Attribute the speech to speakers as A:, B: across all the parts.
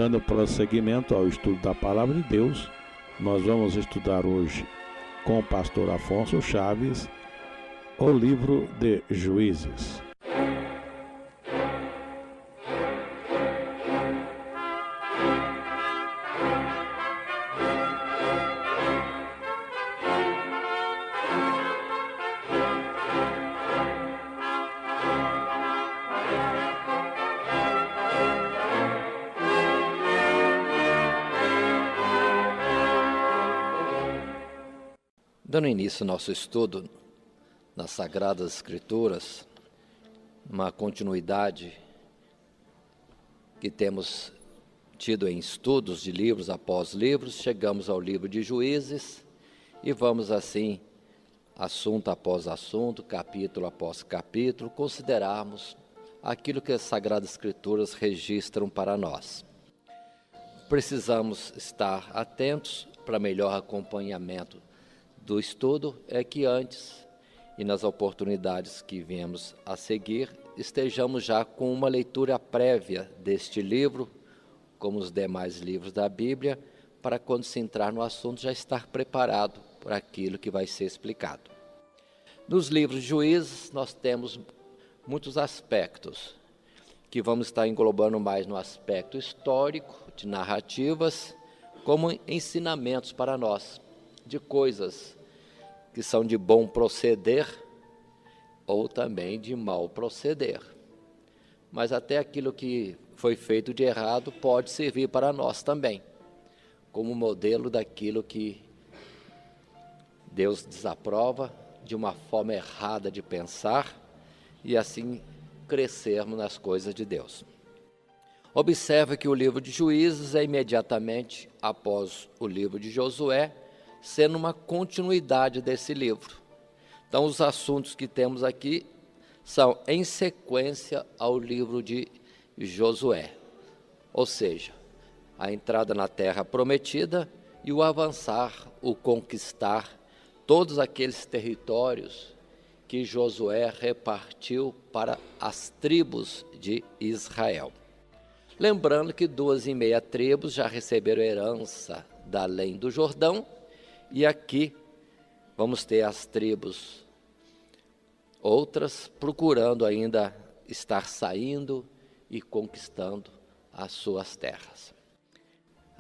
A: Dando prosseguimento ao estudo da Palavra de Deus, nós vamos estudar hoje com o pastor Afonso Chaves o livro de Juízes.
B: Dando início ao nosso estudo nas Sagradas Escrituras, uma continuidade que temos tido em estudos de livros após livros, chegamos ao livro de Juízes e vamos assim, assunto após assunto, capítulo após capítulo, considerarmos aquilo que as Sagradas Escrituras registram para nós. Precisamos estar atentos para melhor acompanhamento do estudo, é que antes e nas oportunidades que viemos a seguir, estejamos já com uma leitura prévia deste livro, como os demais livros da Bíblia, para quando se entrar no assunto já estar preparado para aquilo que vai ser explicado. Nos livros de Juízes nós temos muitos aspectos, que vamos estar englobando mais no aspecto histórico, de narrativas, como ensinamentos para nós, de coisas que são de bom proceder ou também de mau proceder. Mas até aquilo que foi feito de errado pode servir para nós também, como modelo daquilo que Deus desaprova, de uma forma errada de pensar, e assim crescermos nas coisas de Deus. Observe que o livro de Juízes é imediatamente após o livro de Josué, sendo uma continuidade desse livro. Então, os assuntos que temos aqui são em sequência ao livro de Josué, ou seja, a entrada na terra prometida e o avançar, o conquistar todos aqueles territórios que Josué repartiu para as tribos de Israel. Lembrando que 2,5 tribos já receberam herança da além do Jordão, e aqui vamos ter as tribos outras procurando ainda estar saindo e conquistando as suas terras.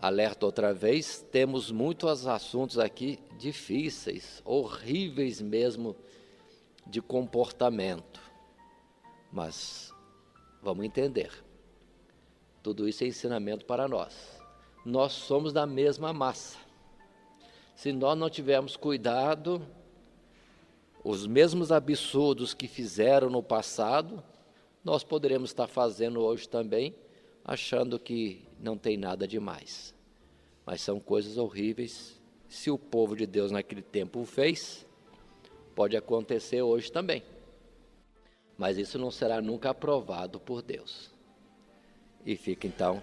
B: Alerta outra vez, temos muitos assuntos aqui difíceis, horríveis mesmo de comportamento, mas vamos entender. Tudo isso é ensinamento para nós. Nós somos da mesma massa. Se nós não tivermos cuidado, os mesmos absurdos que fizeram no passado, nós poderemos estar fazendo hoje também, achando que não tem nada demais. Mas são coisas horríveis. Se o povo de Deus naquele tempo o fez, pode acontecer hoje também. Mas isso não será nunca aprovado por Deus. E fica então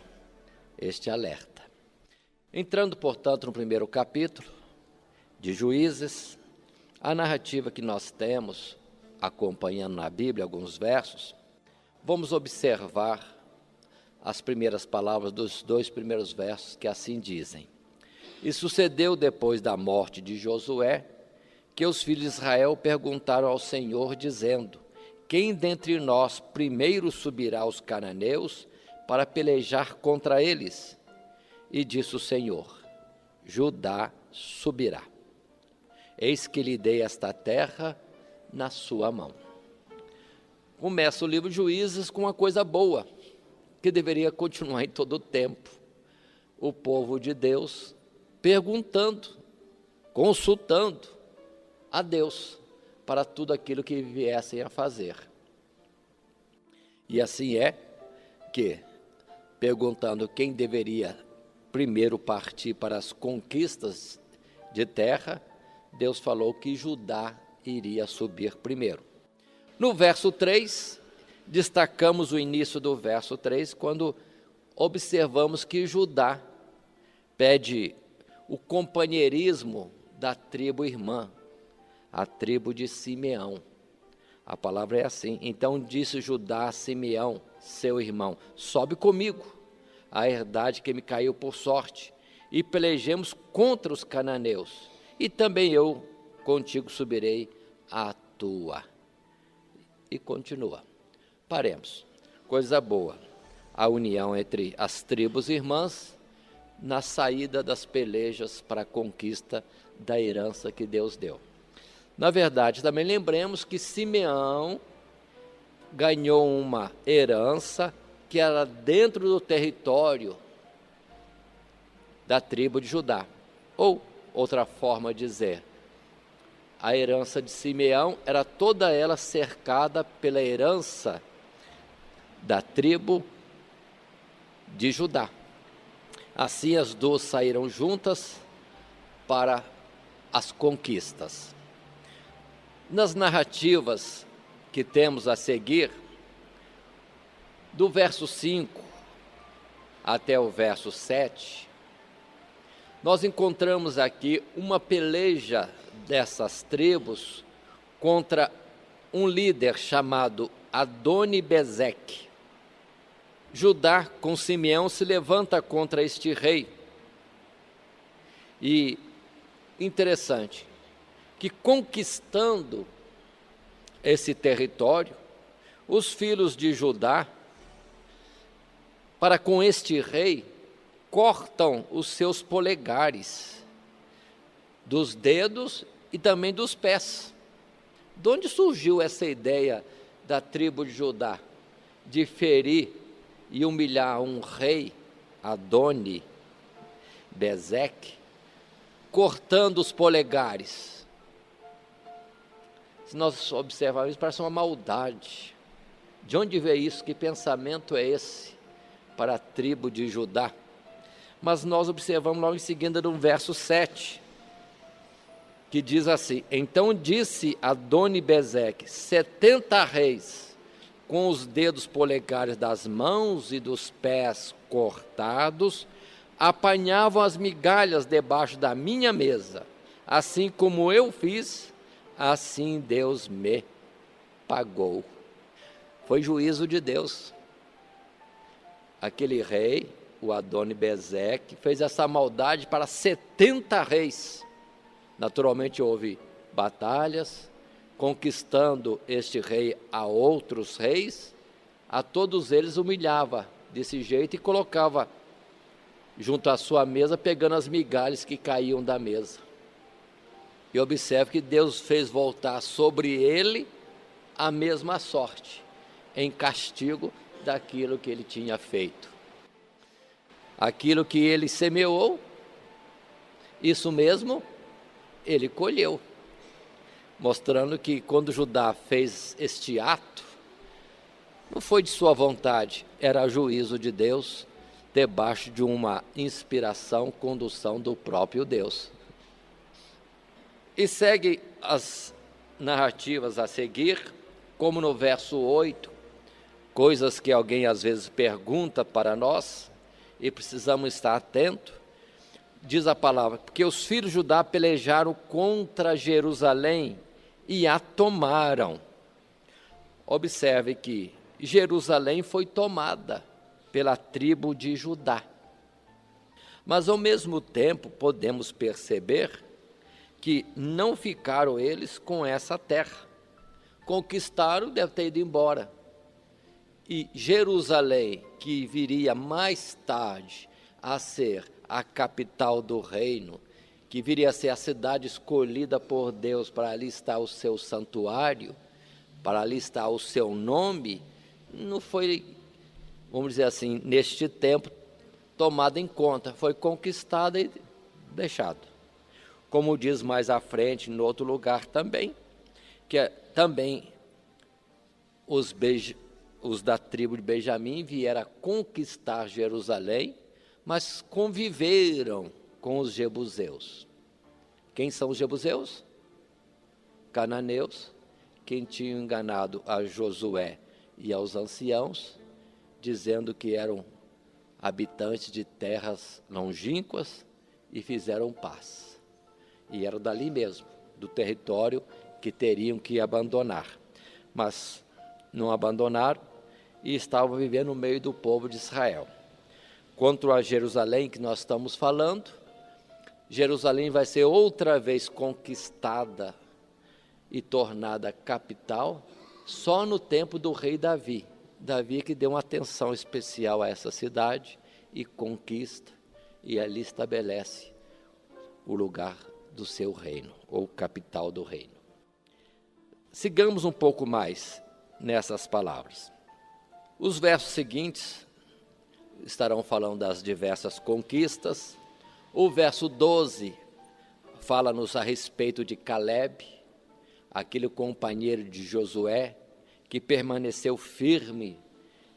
B: este alerta. Entrando, portanto, no primeiro capítulo de Juízes, a narrativa que nós temos, acompanhando na Bíblia alguns versos, vamos observar as primeiras palavras dos 2 primeiros versos que assim dizem: E sucedeu depois da morte de Josué, que os filhos de Israel perguntaram ao Senhor, dizendo: Quem dentre nós primeiro subirá aos cananeus para pelejar contra eles? E disse o Senhor: Judá subirá. Eis que lhe dei esta terra na sua mão. Começa o livro de Juízes com uma coisa boa, que deveria continuar em todo o tempo. O povo de Deus perguntando, consultando a Deus para tudo aquilo que viessem a fazer. E assim é que, perguntando quem deveria primeiro partir para as conquistas de terra, Deus falou que Judá iria subir primeiro. No verso 3, destacamos o início do verso 3, quando observamos que Judá pede o companheirismo da tribo irmã, a tribo de Simeão. A palavra é assim: então disse Judá a Simeão, seu irmão: sobe comigo, a herdade que me caiu por sorte, e pelejemos contra os cananeus, e também eu contigo subirei à tua. E continua. Paremos. Coisa boa, a união entre as tribos irmãs na saída das pelejas para a conquista da herança que Deus deu. Na verdade, também lembremos que Simeão ganhou uma herança que era dentro do território da tribo de Judá. Ou, outra forma de dizer, a herança de Simeão era toda ela cercada pela herança da tribo de Judá. Assim as duas saíram juntas para as conquistas. Nas narrativas que temos a seguir, do verso 5 até o verso 7, nós encontramos aqui uma peleja dessas tribos contra um líder chamado Adoni-Bezeque. Judá, com Simeão, se levanta contra este rei. E interessante, que conquistando esse território, os filhos de Judá, para com este rei, cortam os seus polegares, dos dedos e também dos pés. De onde surgiu essa ideia da tribo de Judá, de ferir e humilhar um rei, Adoni-Bezeque, cortando os polegares? Se nós observarmos isso, parece uma maldade. De onde veio isso? Que pensamento é esse para a tribo de Judá? Mas nós observamos logo em seguida no verso 7, que diz assim: então disse Adoni-Bezeque, 70 reis, com os dedos polegares das mãos e dos pés cortados, apanhavam as migalhas debaixo da minha mesa. Assim como eu fiz, assim Deus me pagou. Foi juízo de Deus. Aquele rei, o Adoni-Bezeque, fez essa maldade para 70 reis. Naturalmente houve batalhas, conquistando este rei a outros reis, a todos eles humilhava desse jeito e colocava junto à sua mesa, pegando as migalhas que caíam da mesa. E observe que Deus fez voltar sobre ele a mesma sorte, em castigo daquilo que ele tinha feito. Aquilo que ele semeou, isso mesmo ele colheu, mostrando que quando Judá fez este ato, não foi de sua vontade, era juízo de Deus, debaixo de uma inspiração, condução do próprio Deus. E segue as narrativas a seguir, como no verso 8, coisas que alguém às vezes pergunta para nós, e precisamos estar atentos. Diz a palavra, porque os filhos de Judá pelejaram contra Jerusalém e a tomaram. Observe que Jerusalém foi tomada pela tribo de Judá. Mas ao mesmo tempo podemos perceber que não ficaram eles com essa terra. Conquistaram, deve ter ido embora. E Jerusalém, que viria mais tarde a ser a capital do reino, que viria a ser a cidade escolhida por Deus para ali estar o seu santuário, para ali estar o seu nome, não foi, vamos dizer assim, neste tempo, tomada em conta, foi conquistada e deixado. Como diz mais à frente, em outro lugar também, que também os da tribo de Benjamim vieram a conquistar Jerusalém, mas conviveram com os jebuseus. Quem são os jebuseus? Cananeus, quem tinham enganado a Josué e aos anciãos, dizendo que eram habitantes de terras longínquas e fizeram paz. E eram dali mesmo, do território que teriam que abandonar. Mas não abandonaram e estavam vivendo no meio do povo de Israel. Quanto a Jerusalém que nós estamos falando, Jerusalém vai ser outra vez conquistada e tornada capital só no tempo do rei Davi. Davi que deu uma atenção especial a essa cidade e conquista, e ali estabelece o lugar do seu reino, ou capital do reino. Sigamos um pouco mais nessas palavras. Os versos seguintes estarão falando das diversas conquistas. O verso 12 fala-nos a respeito de Caleb, aquele companheiro de Josué, que permaneceu firme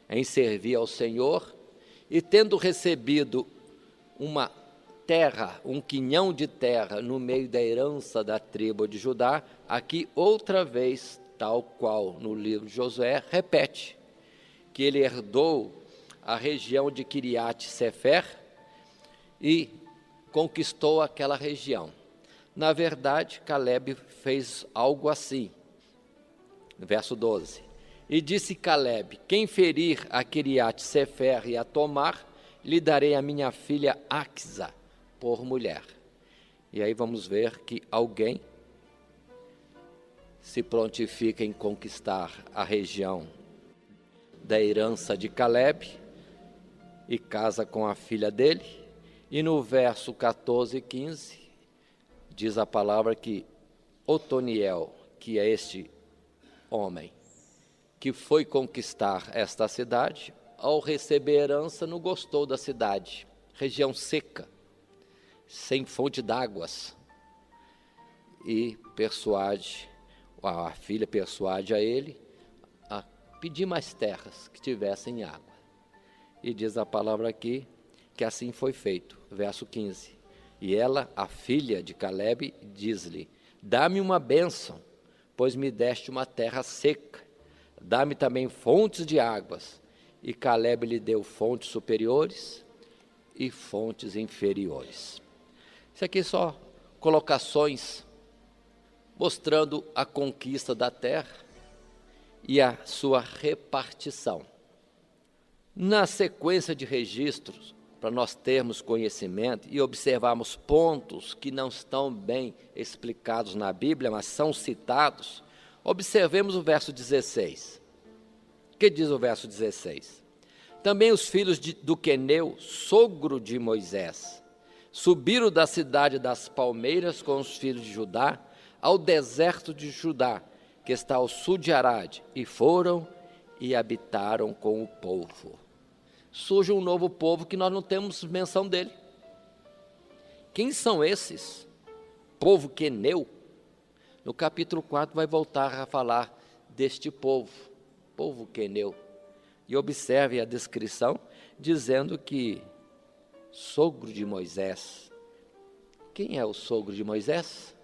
B: em servir ao Senhor, e tendo recebido uma terra, um quinhão de terra no meio da herança da tribo de Judá, aqui outra vez, tal qual no livro de Josué, repete que ele herdou a região de Kiriat Sefer e conquistou aquela região. Na verdade, Caleb fez algo assim. Verso 12. E disse Caleb: quem ferir a Kiriat Sefer e a tomar, lhe darei a minha filha Axa por mulher. E aí vamos ver que alguém se prontifica em conquistar a região da herança de Caleb e casa com a filha dele. E no verso 14 e 15, diz a palavra que Otoniel, que é este homem que foi conquistar esta cidade, ao receber herança não gostou da cidade, região seca, sem fonte d'águas, e a filha persuade a ele a pedir mais terras que tivessem água. E diz a palavra aqui que assim foi feito. Verso 15. E ela, a filha de Caleb, diz-lhe: dá-me uma bênção, pois me deste uma terra seca. Dá-me também fontes de águas. E Caleb lhe deu fontes superiores e fontes inferiores. Isso aqui só colocações mostrando a conquista da terra e a sua repartição. Na sequência de registros, para nós termos conhecimento e observarmos pontos que não estão bem explicados na Bíblia, mas são citados, observemos o verso 16. O que diz o verso 16? Também os filhos do Queneu, sogro de Moisés, subiram da cidade das palmeiras com os filhos de Judá ao deserto de Judá, que está ao sul de Arade, e foram e habitaram com o povo. Surge um novo povo que nós não temos menção dele. Quem são esses? Povo queneu. No capítulo 4 vai voltar a falar deste povo queneu. E observe a descrição, dizendo que sogro de Moisés. Quem é o sogro de Moisés?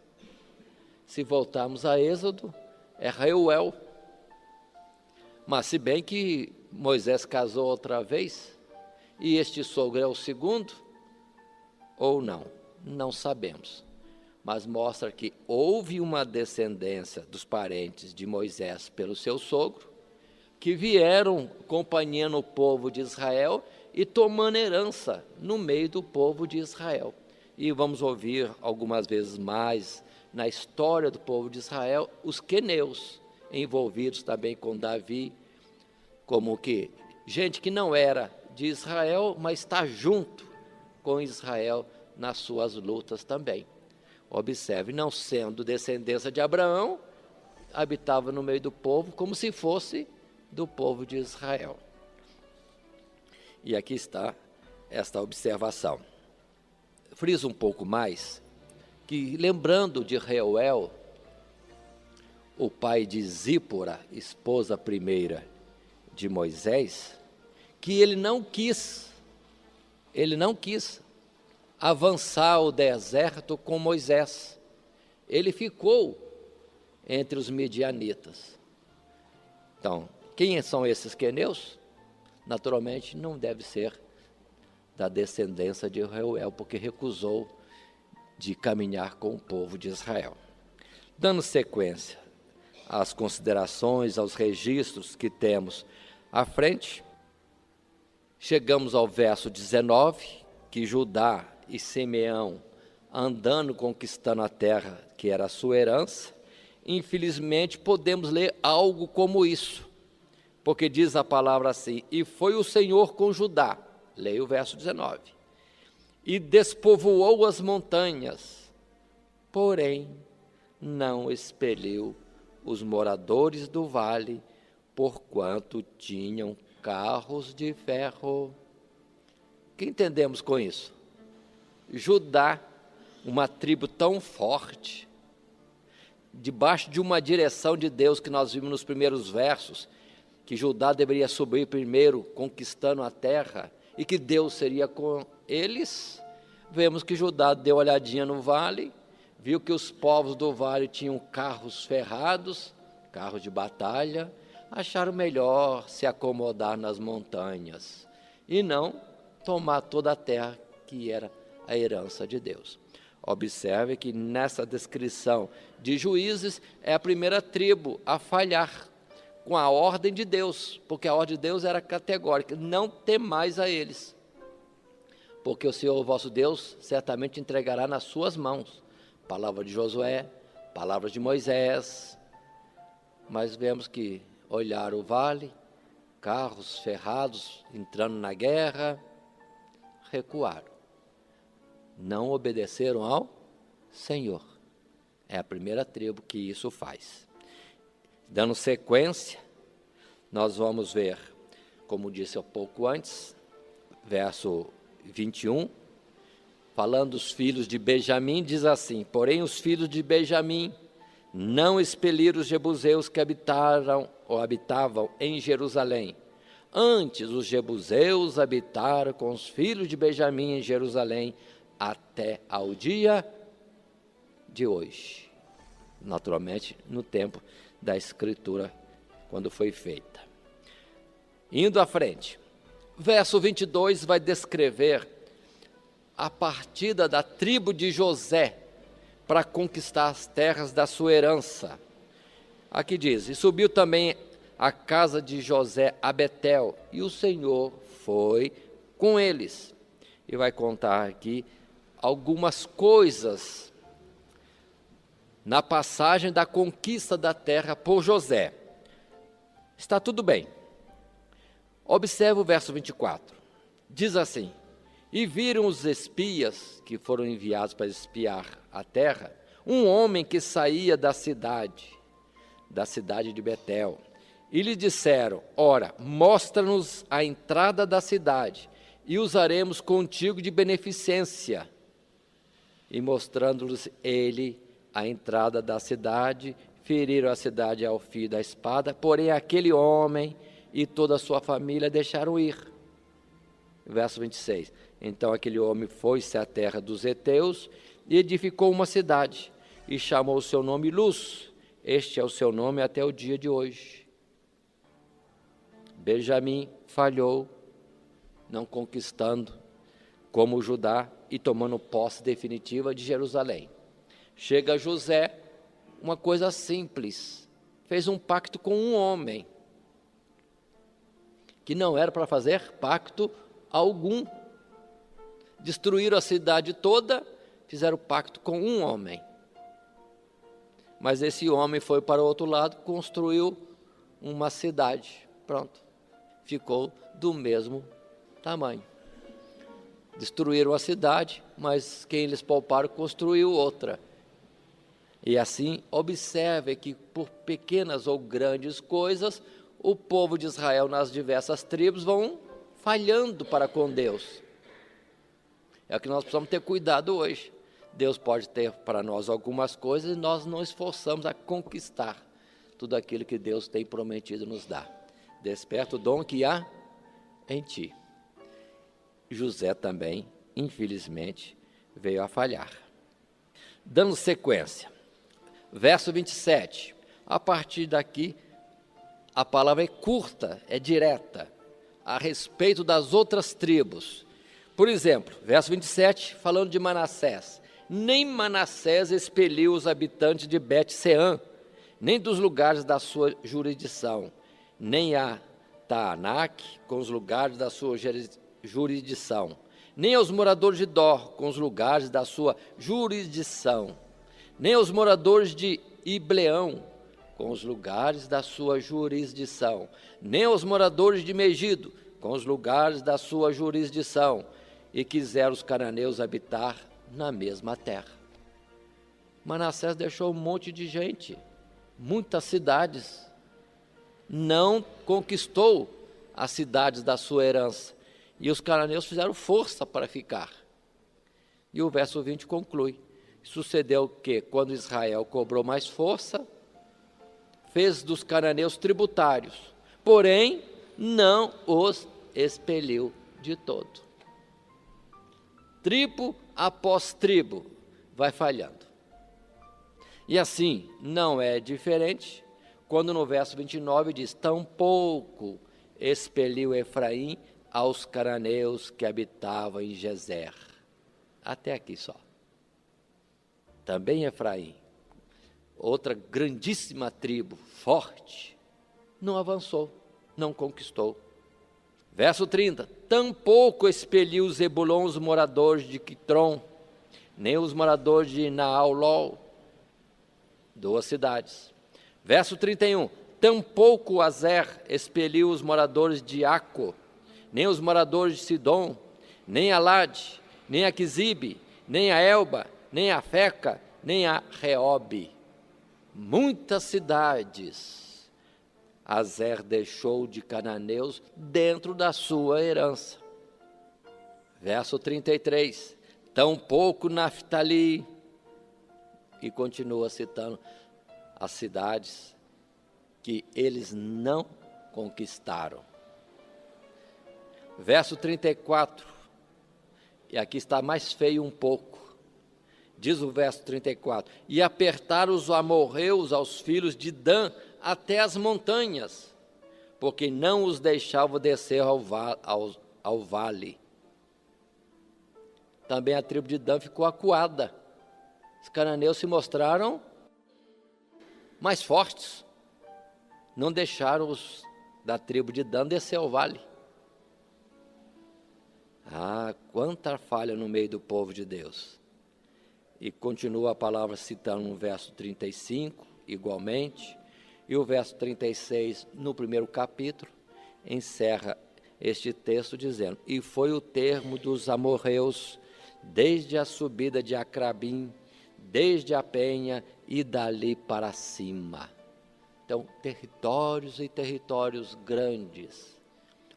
B: Se voltarmos a Êxodo, é Reuel. Mas se bem que Moisés casou outra vez, e este sogro é o segundo, ou não, não sabemos. Mas mostra que houve uma descendência dos parentes de Moisés pelo seu sogro, que vieram acompanhando o povo de Israel e tomando herança no meio do povo de Israel. E vamos ouvir algumas vezes mais na história do povo de Israel, os queneus, envolvidos também com Davi, como que gente que não era de Israel, mas está junto com Israel nas suas lutas também. Observe, não sendo descendência de Abraão, habitava no meio do povo como se fosse do povo de Israel. E aqui está esta observação. Friso um pouco mais, que lembrando de Reuel, o pai de Zípora, esposa primeira de Moisés, que ele não quis avançar o deserto com Moisés. Ele ficou entre os midianitas. Então, quem são esses queneus? Naturalmente, não deve ser da descendência de Reuel, porque recusou de caminhar com o povo de Israel. Dando sequência às considerações, aos registros que temos à frente, Chegamos ao verso 19, que Judá e Simeão, andando, conquistando a terra, que era a sua herança. Infelizmente, podemos ler algo como isso, porque diz a palavra assim: e foi o Senhor com Judá, leia o verso 19, e despovoou as montanhas, porém não expeliu os moradores do vale, porquanto tinham carros de ferro. O que entendemos com isso? Judá, uma tribo tão forte, debaixo de uma direção de Deus que nós vimos nos primeiros versos, que Judá deveria subir primeiro, conquistando a terra, e que Deus seria com eles. Vemos que Judá deu uma olhadinha no vale, viu que os povos do vale tinham carros ferrados, carros de batalha, acharam melhor se acomodar nas montanhas e não tomar toda a terra que era a herança de Deus. Observe que nessa descrição de Juízes é a primeira tribo a falhar com a ordem de Deus, porque a ordem de Deus era categórica: não temais a eles, porque o Senhor vosso Deus certamente entregará nas suas mãos. Palavra de Josué, palavras de Moisés. Mas vemos que olharam o vale, carros ferrados entrando na guerra, recuaram. Não obedeceram ao Senhor. É a primeira tribo que isso faz. Dando sequência, nós vamos ver, como disse há pouco antes, verso 21, falando dos filhos de Benjamim, diz assim: porém os filhos de Benjamim não expeliram os jebuseus que habitavam em Jerusalém. Antes, os jebuseus habitaram com os filhos de Benjamim em Jerusalém até ao dia de hoje. Naturalmente, no tempo da escritura, quando foi feita. Indo à frente, verso 22 vai descrever a partida da tribo de José para conquistar as terras da sua herança. Aqui diz: e subiu também a casa de José a Betel, e o Senhor foi com eles. E vai contar aqui algumas coisas na passagem da conquista da terra por José. Está tudo bem. Observe o verso 24. Diz assim: e viram os espias que foram enviados para espiar a terra, um homem que saía da cidade de Betel, e lhe disseram: ora, mostra-nos a entrada da cidade, e usaremos contigo de beneficência. E mostrando-lhes ele a entrada da cidade, feriram a cidade ao fio da espada, porém aquele homem e toda a sua família deixaram ir. Verso 26. Então aquele homem foi-se à terra dos heteus e edificou uma cidade, e chamou o seu nome Luz. Este é o seu nome até o dia de hoje. Benjamim falhou, não conquistando como Judá e tomando posse definitiva de Jerusalém. Chega José, uma coisa simples, fez um pacto com um homem, que não era para fazer pacto algum. Destruíram a cidade toda, fizeram pacto com um homem. Mas esse homem foi para o outro lado, construiu uma cidade. Pronto, ficou do mesmo tamanho. Destruíram a cidade, mas quem eles pouparam construiu outra. E assim, observe que por pequenas ou grandes coisas, o povo de Israel nas diversas tribos vão falhando para com Deus. É o que nós precisamos ter cuidado hoje. Deus pode ter para nós algumas coisas e nós não esforçamos a conquistar tudo aquilo que Deus tem prometido nos dar. Desperta o dom que há em ti. José também, infelizmente, veio a falhar. Dando sequência, verso 27. A partir daqui, a palavra é curta, é direta, a respeito das outras tribos. Por exemplo, verso 27, falando de Manassés. Nem Manassés expeliu os habitantes de Bet-Seã, nem dos lugares da sua jurisdição, nem há Taanak com os lugares da sua jurisdição, nem aos moradores de Dor com os lugares da sua jurisdição, nem aos moradores de Ibleão com os lugares da sua jurisdição, nem aos moradores de Megido com os lugares da sua jurisdição, e quiseram os cananeus habitar na mesma terra. Manassés deixou um monte de gente, muitas cidades, não conquistou as cidades da sua herança, e os cananeus fizeram força para ficar. E o verso 20 conclui: sucedeu que, quando Israel cobrou mais força, fez dos cananeus tributários, porém não os expeliu de todo. Tribo após tribo vai falhando. E assim não é diferente quando no verso 29 diz: tampouco expeliu Efraim aos cananeus que habitavam em Gezer. Até aqui só. Também Efraim, outra grandíssima tribo, forte, não avançou, não conquistou. Verso 30, tampouco expeliu Zebulon os moradores de Quitron, nem os moradores de Naálol, 2 cidades. Verso 31, tampouco Azer expeliu os moradores de Aco, nem os moradores de Sidom, nem Alade, nem Aquizibe, nem a Elba, nem a Feca, nem a Reobe. Muitas cidades Azer deixou de cananeus dentro da sua herança. Verso 33, tampouco Naftali, e continua citando as cidades que eles não conquistaram. Verso 34, e aqui está mais feio um pouco, diz o verso 34, e apertaram os amorreus aos filhos de Dan até as montanhas, porque não os deixavam descer ao vale. Também a tribo de Dan ficou acuada. Os cananeus se mostraram mais fortes, não deixaram os da tribo de Dan descer ao vale. Ah, quanta falha no meio do povo de Deus. E continua a palavra citando no verso 35, igualmente, e o verso 36, no primeiro capítulo, encerra este texto dizendo: e foi o termo dos amorreus, desde a subida de Acrabim, desde a penha e dali para cima. Então, territórios e territórios grandes,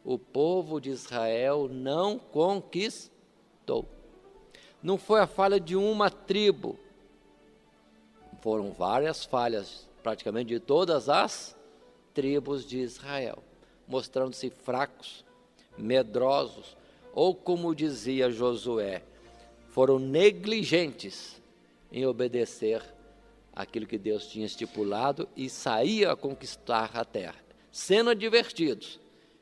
B: o povo de Israel não conquistou. Não foi a falha de uma tribo, foram várias falhas, praticamente de todas as tribos de Israel, mostrando-se fracos, medrosos, ou como dizia Josué, foram negligentes em obedecer aquilo que Deus tinha estipulado e saía a conquistar a terra, sendo advertidos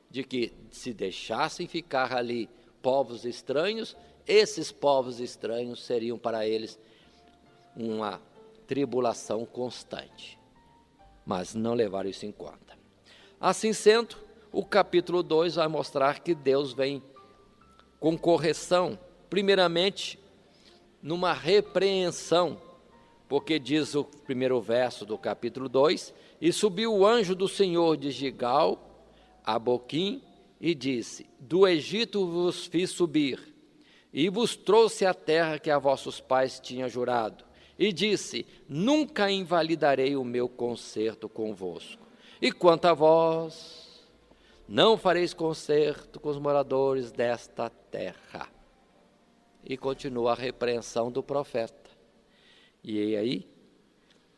B: de que se deixassem ficar ali povos estranhos, esses povos estranhos seriam para eles uma tribulação constante, mas não levaram isso em conta. Assim sendo, o capítulo 2 vai mostrar que Deus vem com correção, primeiramente numa repreensão, porque diz o primeiro verso do capítulo 2, e subiu o anjo do Senhor de Gigal a Boquim e disse: do Egito vos fiz subir, e vos trouxe a terra que a vossos pais tinha jurado, e disse: nunca invalidarei o meu concerto convosco, e quanto a vós, não fareis concerto com os moradores desta terra. E continua a repreensão do profeta. E aí,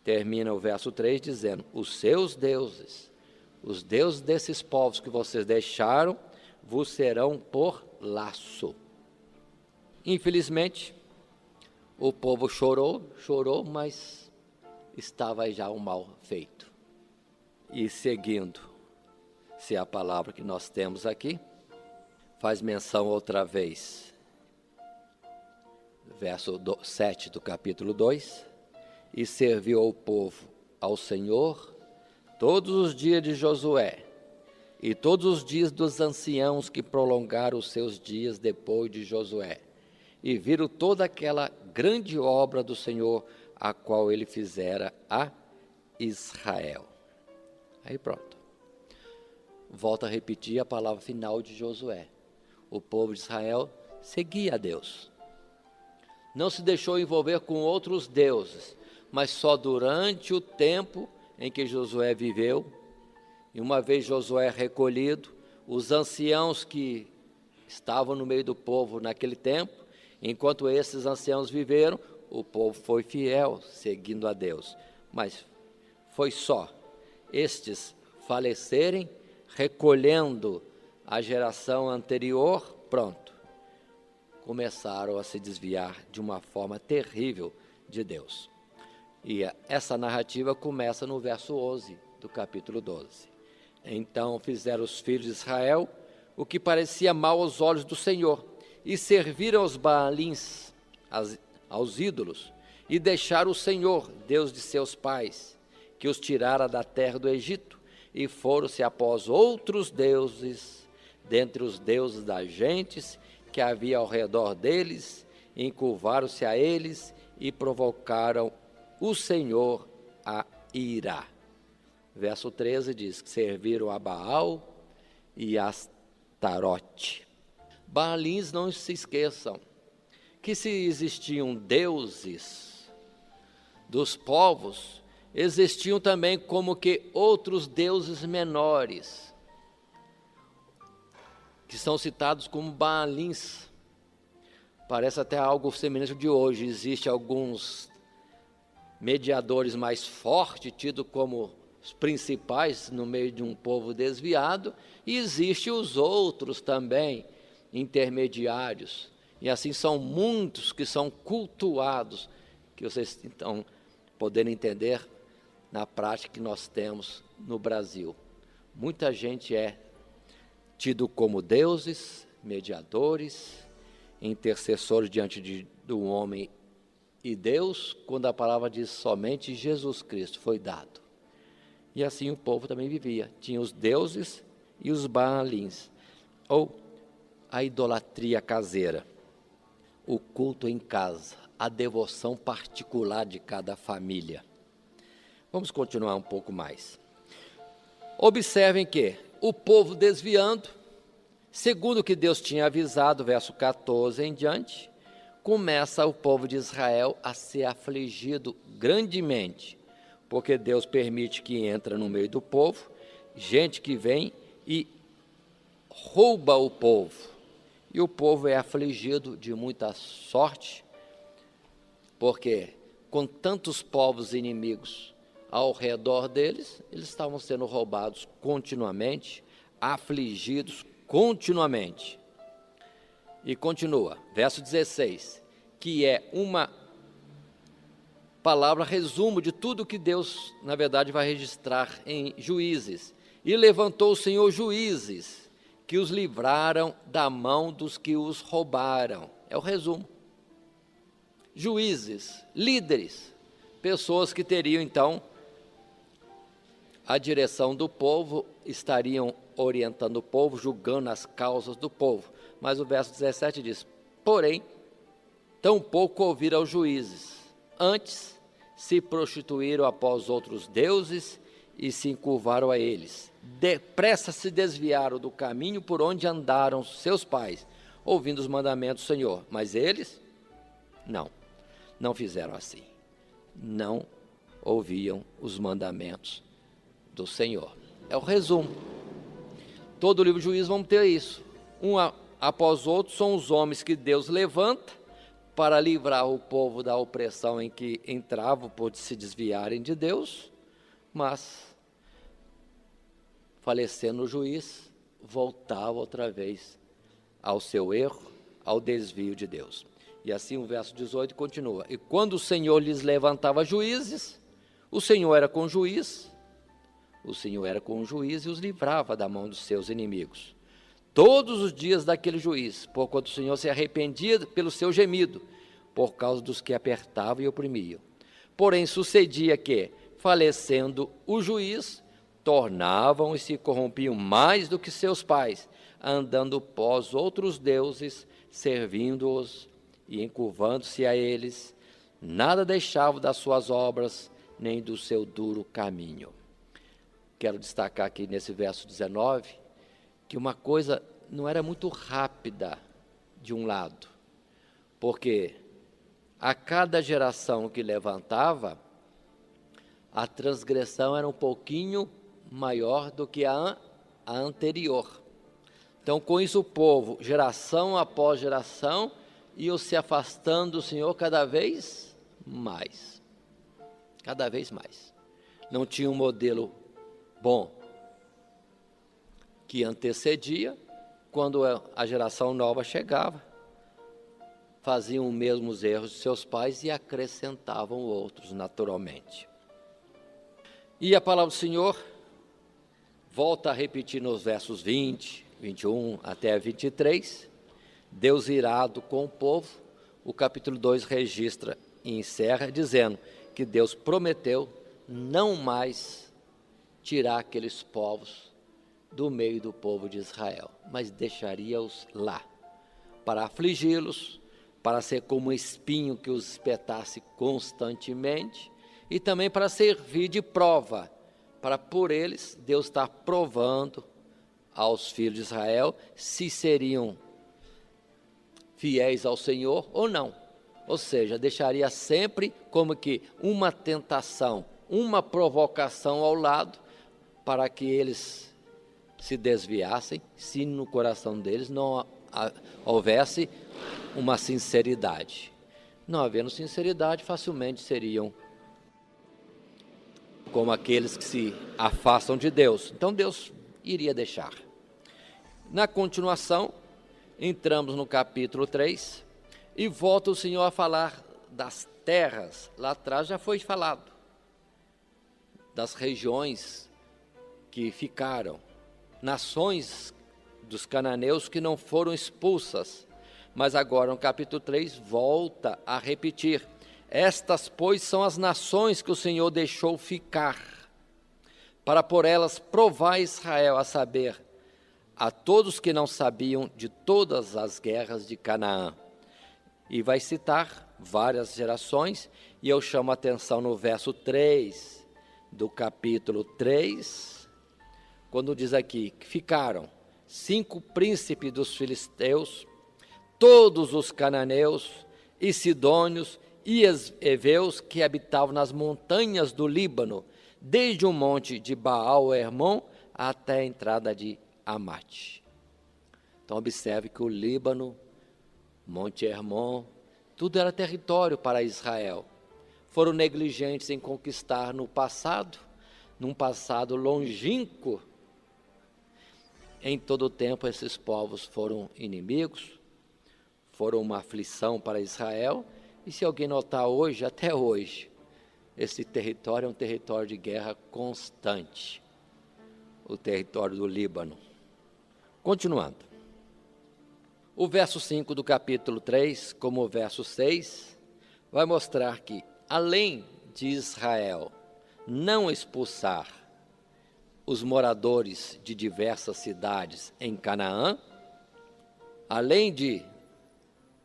B: termina o verso 3 dizendo: os seus deuses, os deuses desses povos que vocês deixaram, vos serão por laço. Infelizmente, o povo chorou, mas estava aí já o mal feito. E seguindo, se a palavra que nós temos aqui, faz menção outra vez, verso 7 do capítulo 2, e serviu o povo ao Senhor todos os dias de Josué, e todos os dias dos anciãos que prolongaram os seus dias depois de Josué, e viram toda aquela grande obra do Senhor, a qual ele fizera a Israel. Aí pronto. Volta a repetir a palavra final de Josué. O povo de Israel seguia a Deus. Não se deixou envolver com outros deuses, mas só durante o tempo em que Josué viveu. E uma vez Josué recolhido, os anciãos que estavam no meio do povo naquele tempo, enquanto esses anciãos viveram, o povo foi fiel, seguindo a Deus. Mas foi só estes falecerem, recolhendo a geração anterior, pronto. Começaram a se desviar de uma forma terrível de Deus. E essa narrativa começa no verso 11 do capítulo 12. Então fizeram os filhos de Israel o que parecia mal aos olhos do Senhor, e serviram aos Baalins, aos ídolos, e deixaram o Senhor, Deus de seus pais, que os tirara da terra do Egito, e foram-se após outros deuses, dentre os deuses das gentes que havia ao redor deles, encurvaram-se a eles e provocaram o Senhor a ira. Verso 13 diz que serviram a Baal e a Astarote. Baalins, não se esqueçam que se existiam deuses dos povos, existiam também como que outros deuses menores, que são citados como Baalins. Parece até algo semelhante de hoje. Existem alguns mediadores mais fortes, tidos como os principais no meio de um povo desviado, e existem os outros também, intermediários. E assim são muitos que são cultuados, que vocês estão podendo entender na prática que nós temos no Brasil. Muita gente é tido como deuses, mediadores, intercessores diante do homem e Deus, quando a palavra diz somente Jesus Cristo foi dado. E assim o povo também vivia. Tinha os deuses e os Baalins, ou a idolatria caseira, o culto em casa, a devoção particular de cada família. Vamos continuar um pouco mais. Observem que o povo desviando, segundo o que Deus tinha avisado, verso 14 em diante, começa o povo de Israel a ser afligido grandemente, porque Deus permite que entra no meio do povo gente que vem e rouba o povo. E o povo é afligido de muita sorte, porque com tantos povos inimigos ao redor deles, eles estavam sendo roubados continuamente, afligidos continuamente. E continua, verso 16, que é uma palavra resumo de tudo que Deus, na verdade, vai registrar em Juízes. E levantou o Senhor juízes, que os livraram da mão dos que os roubaram. É o resumo. Juízes, líderes, pessoas que teriam, então, a direção do povo, estariam orientando o povo, julgando as causas do povo. Mas o verso 17 diz, porém, tampouco ouviram os juízes, antes se prostituíram após outros deuses e se encurvaram a eles. Depressa se desviaram do caminho por onde andaram seus pais, ouvindo os mandamentos do Senhor. Mas eles, não fizeram assim. Não ouviam os mandamentos do Senhor. É o resumo. Todo o livro de Juízes vamos ter isso. Um após outro são os homens que Deus levanta para livrar o povo da opressão em que entravam por se desviarem de Deus, mas, falecendo o juiz, voltava outra vez ao seu erro, ao desvio de Deus. E assim o verso 18 continua. E quando o Senhor lhes levantava juízes, o Senhor era com o juiz e os livrava da mão dos seus inimigos. Todos os dias daquele juiz, porquanto o Senhor se arrependia pelo seu gemido, por causa dos que apertavam e oprimiam. Porém, sucedia que, falecendo o juiz, tornavam e se corrompiam mais do que seus pais, andando pós outros deuses, servindo-os e encurvando-se a eles, nada deixavam das suas obras, nem do seu duro caminho. Quero destacar aqui nesse verso 19, que uma coisa não era muito rápida de um lado, porque a cada geração que levantava, a transgressão era um pouquinho maior do que a anterior. Então, com isso, o povo, geração após geração, ia se afastando do Senhor cada vez mais. Cada vez mais. Não tinha um modelo bom que antecedia. Quando a geração nova chegava, faziam os mesmos erros de seus pais e acrescentavam outros naturalmente. E a palavra do Senhor volta a repetir nos versos 20, 21 até 23, Deus irado com o povo. O capítulo 2 registra e encerra dizendo que Deus prometeu não mais tirar aqueles povos do meio do povo de Israel, mas deixaria-os lá, para afligi-los, para ser como um espinho que os espetasse constantemente, e também para servir de prova, para por eles Deus estar provando aos filhos de Israel se seriam fiéis ao Senhor ou não. Ou seja, deixaria sempre como que uma tentação, uma provocação ao lado, para que eles se desviassem, se no coração deles não houvesse uma sinceridade. Não havendo sinceridade, facilmente seriam como aqueles que se afastam de Deus. Então Deus iria deixar. Na continuação, entramos no capítulo 3 e volta o Senhor a falar das terras. Lá atrás já foi falado das regiões que ficaram, nações dos cananeus que não foram expulsas, mas agora no capítulo 3 volta a repetir: estas, pois, são as nações que o Senhor deixou ficar, para por elas provar Israel, a saber, a todos que não sabiam de todas as guerras de Canaã. E vai citar várias gerações, e eu chamo a atenção no verso 3 do capítulo 3, quando diz aqui que ficaram 5 príncipes dos filisteus, todos os cananeus e sidônios e heveus que habitavam nas montanhas do Líbano, desde o monte de Baal-Hermon até a entrada de Amate. Então observe que o Líbano, Monte Hermon, tudo era território para Israel. Foram negligentes em conquistar no passado, num passado longínquo. Em todo o tempo esses povos foram inimigos, foram uma aflição para Israel, e se alguém notar hoje, até hoje, esse território é um território de guerra constante, o território do Líbano. Continuando, o verso 5 do capítulo 3, como o verso 6, vai mostrar que, além de Israel não expulsar os moradores de diversas cidades em Canaã, além de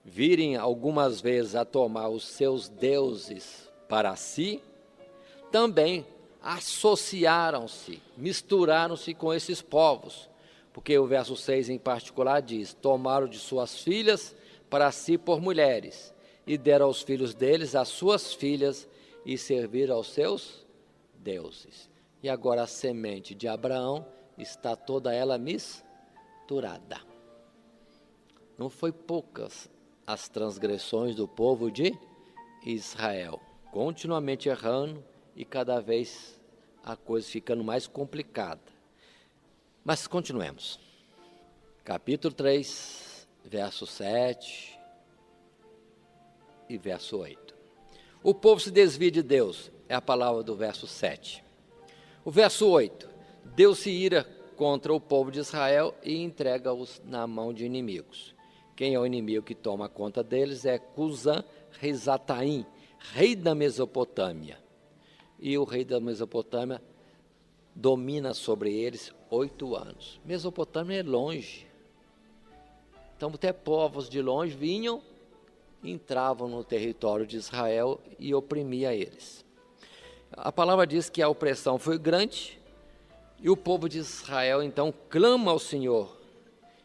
B: virem algumas vezes a tomar os seus deuses para si, também associaram-se, misturaram-se com esses povos, porque o verso 6 em particular diz: tomaram de suas filhas para si por mulheres, e deram aos filhos deles as suas filhas, e serviram aos seus deuses. E agora a semente de Abraão está toda ela misturada. Não foi poucas as transgressões do povo de Israel, continuamente errando e cada vez a coisa ficando mais complicada. Mas continuemos. Capítulo 3, verso 7 e verso 8. O povo se desvia de Deus, é a palavra do verso 7. O verso 8, Deus se ira contra o povo de Israel e entrega-os na mão de inimigos. Quem é o inimigo que toma conta deles é Cusã-Risataim, rei da Mesopotâmia. E o rei da Mesopotâmia domina sobre eles 8 anos. Mesopotâmia é longe. Então até povos de longe vinham, entravam no território de Israel e oprimia eles. A palavra diz que a opressão foi grande e o povo de Israel então clama ao Senhor.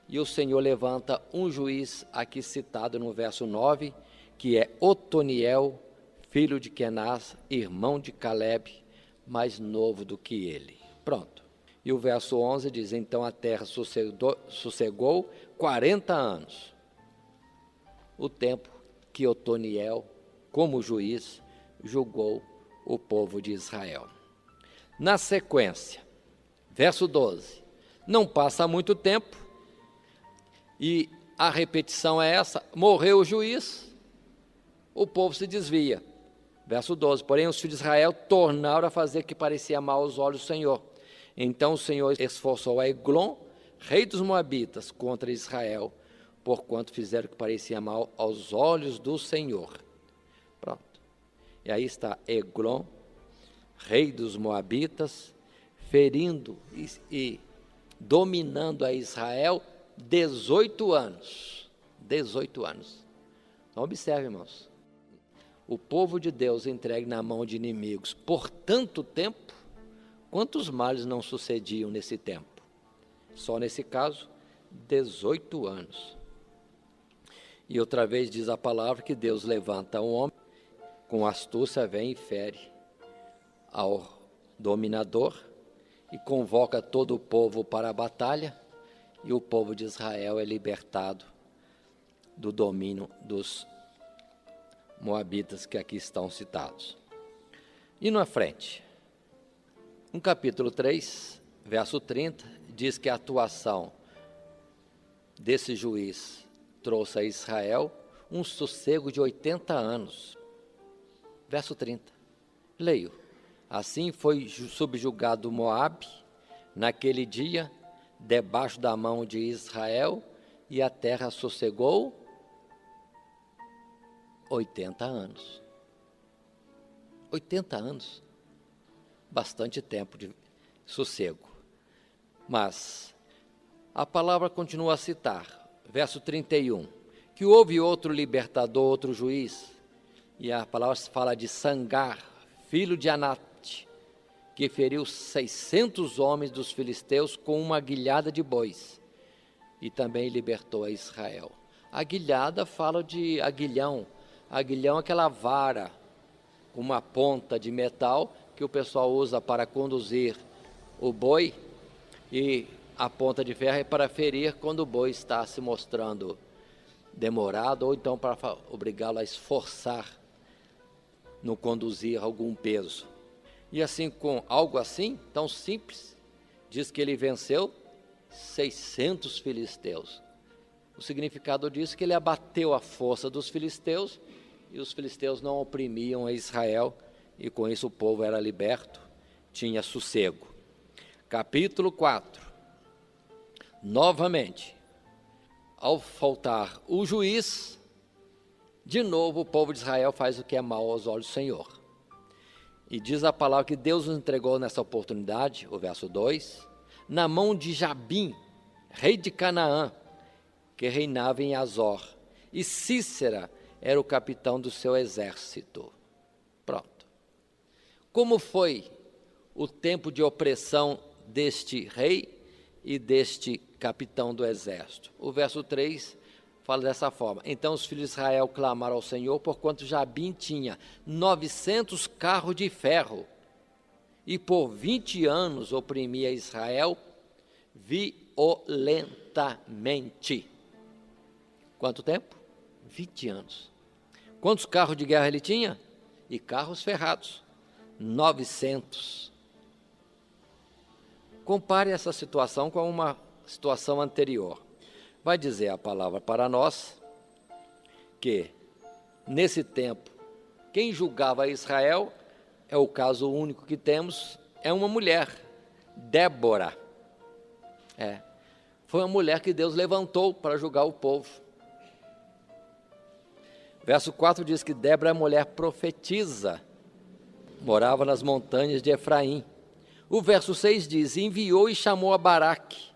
B: E o Senhor levanta um juiz aqui citado no verso 9, que é Otoniel, filho de Kenaz, irmão de Caleb, mais novo do que ele. Pronto. E o verso 11 diz, então a terra sossegou 40 anos. O tempo que Otoniel, como juiz, julgou o povo de Israel. Na sequência, verso 12, não passa muito tempo, e a repetição é essa, morreu o juiz, o povo se desvia. Verso 12, porém os filhos de Israel tornaram a fazer o que parecia mal aos olhos do Senhor. Então o Senhor esforçou a Eglon, rei dos Moabitas, contra Israel, porquanto fizeram o que parecia mal aos olhos do Senhor. Pronto. E aí está Eglon, rei dos Moabitas, ferindo e dominando a Israel 18 anos. 18 anos. Então observe, irmãos. O povo de Deus entregue na mão de inimigos por tanto tempo, quantos males não sucediam nesse tempo? Só nesse caso, 18 anos. E outra vez diz a palavra que Deus levanta um homem, com astúcia vem e fere ao dominador e convoca todo o povo para a batalha, e o povo de Israel é libertado do domínio dos Moabitas que aqui estão citados. E na frente, no capítulo 3, verso 30, diz que a atuação desse juiz trouxe a Israel um sossego de 80 anos. Verso 30, leio. Assim foi subjugado Moabe naquele dia, debaixo da mão de Israel, e a terra sossegou 80 anos. 80 anos. Bastante tempo de sossego. Mas a palavra continua a citar, verso 31, que houve outro libertador, outro juiz, e a palavra fala de Sangar, filho de Anate, que feriu 600 homens dos filisteus com uma aguilhada de bois, e também libertou a Israel. A aguilhada fala de aguilhão. Aguilhão é aquela vara, uma ponta de metal que o pessoal usa para conduzir o boi, e a ponta de ferro é para ferir quando o boi está se mostrando demorado, ou então para obrigá-lo a esforçar no conduzir algum peso. E assim, com algo assim, tão simples, diz que ele venceu 600 filisteus. O significado disso é que ele abateu a força dos filisteus, e os filisteus não oprimiam a Israel, e com isso o povo era liberto, tinha sossego. Capítulo 4. Novamente, ao faltar o juiz, de novo o povo de Israel faz o que é mal aos olhos do Senhor. E diz a palavra que Deus nos entregou nessa oportunidade, o verso 2, na mão de Jabim, rei de Canaã, que reinava em Azor, e Cícera era o capitão do seu exército. Pronto. Como foi o tempo de opressão deste rei e deste capitão do exército? O verso 3 fala dessa forma. Então os filhos de Israel clamaram ao Senhor, porquanto Jabim tinha 900 carros de ferro, e por 20 anos oprimia Israel violentamente. Quanto tempo? 20 anos. Quantos carros de guerra ele tinha? E carros ferrados? 900. Compare essa situação com uma situação anterior. Vai dizer a palavra para nós que, nesse tempo, quem julgava Israel, é o caso único que temos, é uma mulher, Débora. Foi uma mulher que Deus levantou para julgar o povo. Verso 4 diz que Débora, mulher profetisa, morava nas montanhas de Efraim. O verso 6 diz: enviou e chamou a Baraque,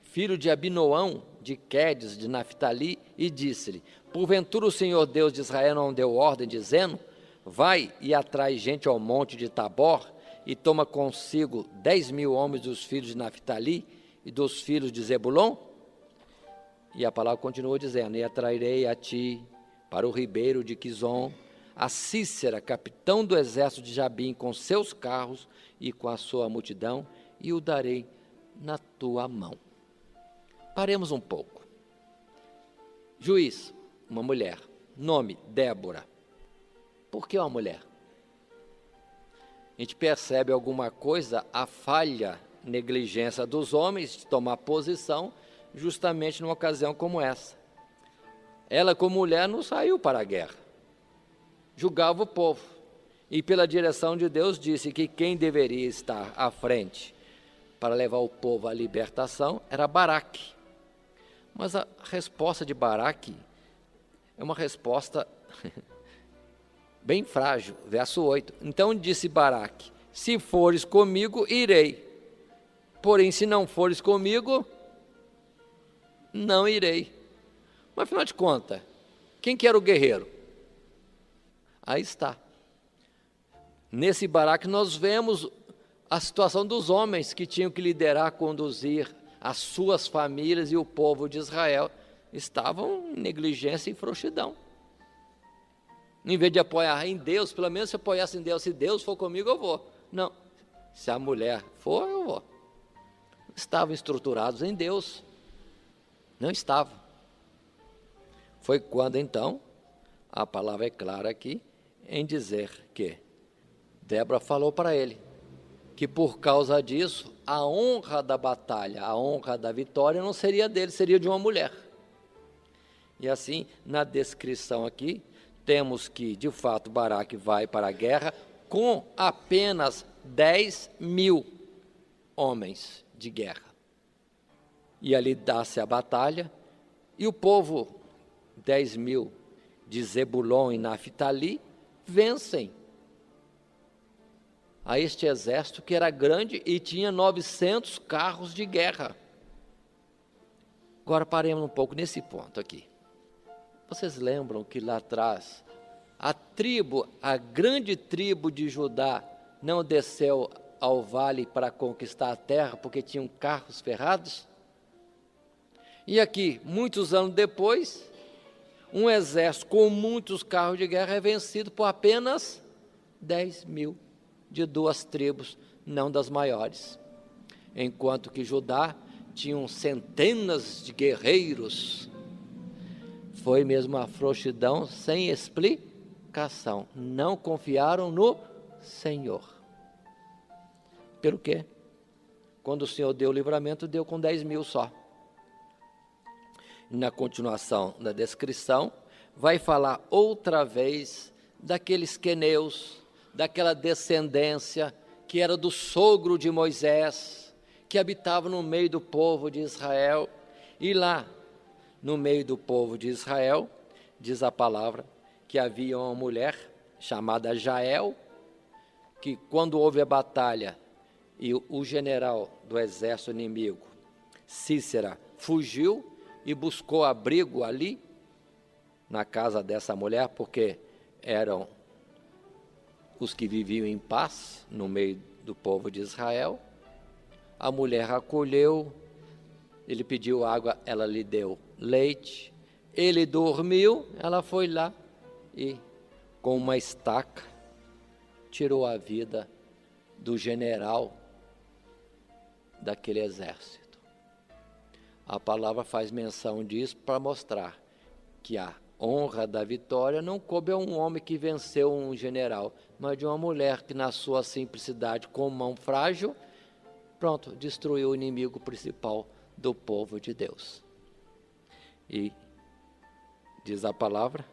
B: filho de Abinoão, de Quedes, de Naphtali, e disse-lhe: porventura o Senhor Deus de Israel não deu ordem, dizendo: vai e atrai gente ao monte de Tabor, e toma consigo 10.000 homens dos filhos de Naphtali e dos filhos de Zebulon? E a palavra continua dizendo: e atrairei a ti, para o ribeiro de Quizon, a Sísera, capitão do exército de Jabim, com seus carros e com a sua multidão, e o darei na tua mão. Paremos um pouco. Juiz, uma mulher, nome Débora. Por que uma mulher? A gente percebe alguma coisa, a falha, negligência dos homens de tomar posição justamente numa ocasião como essa. Ela, como mulher, não saiu para a guerra, julgava o povo, e pela direção de Deus disse que quem deveria estar à frente para levar o povo à libertação era Baraque. Mas a resposta de Baraque é uma resposta bem frágil. Verso 8: então disse Baraque: se fores comigo, irei, porém se não fores comigo, não irei. Mas afinal de contas, quem que era o guerreiro? Aí está. Nesse Baraque nós vemos a situação dos homens que tinham que liderar, conduzir as suas famílias, e o povo de Israel estavam em negligência e frouxidão. Em vez de apoiar em Deus, pelo menos se apoiasse em Deus, se Deus for comigo eu vou. Não, se a mulher for, eu vou. Estavam estruturados em Deus, não estavam. Foi quando então, a palavra é clara aqui, em dizer que Débora falou para ele que por causa disso, a honra da batalha, a honra da vitória não seria dele, seria de uma mulher. E assim, na descrição aqui, temos que, de fato, Baraque vai para a guerra com apenas 10.000 homens de guerra. E ali dá-se a batalha, e o povo, 10.000 de Zebulon e Naphtali, vencem a este exército que era grande e tinha 900 carros de guerra. Agora paremos um pouco nesse ponto aqui. Vocês lembram que lá atrás, a grande tribo de Judá não desceu ao vale para conquistar a terra porque tinham carros ferrados? E aqui, muitos anos depois, um exército com muitos carros de guerra é vencido por apenas 10.000 de duas tribos, não das maiores. Enquanto que Judá tinha centenas de guerreiros. Foi mesmo uma frouxidão sem explicação. Não confiaram no Senhor. Pelo quê? Quando o Senhor deu o livramento, deu com 10.000 só. Na continuação da descrição, vai falar outra vez daqueles queneus, daquela descendência que era do sogro de Moisés, que habitava no meio do povo de Israel. E lá, no meio do povo de Israel, diz a palavra, que havia uma mulher chamada Jael, que quando houve a batalha e o general do exército inimigo, Sísera, fugiu e buscou abrigo ali, na casa dessa mulher, porque eram os que viviam em paz no meio do povo de Israel. A mulher acolheu, ele pediu água, ela lhe deu leite, ele dormiu, ela foi lá e, com uma estaca, tirou a vida do general daquele exército. A palavra faz menção disso para mostrar que a honra da vitória não coube a um homem que venceu um general, mas de uma mulher que, na sua simplicidade, com mão frágil, pronto, destruiu o inimigo principal do povo de Deus. E diz a palavra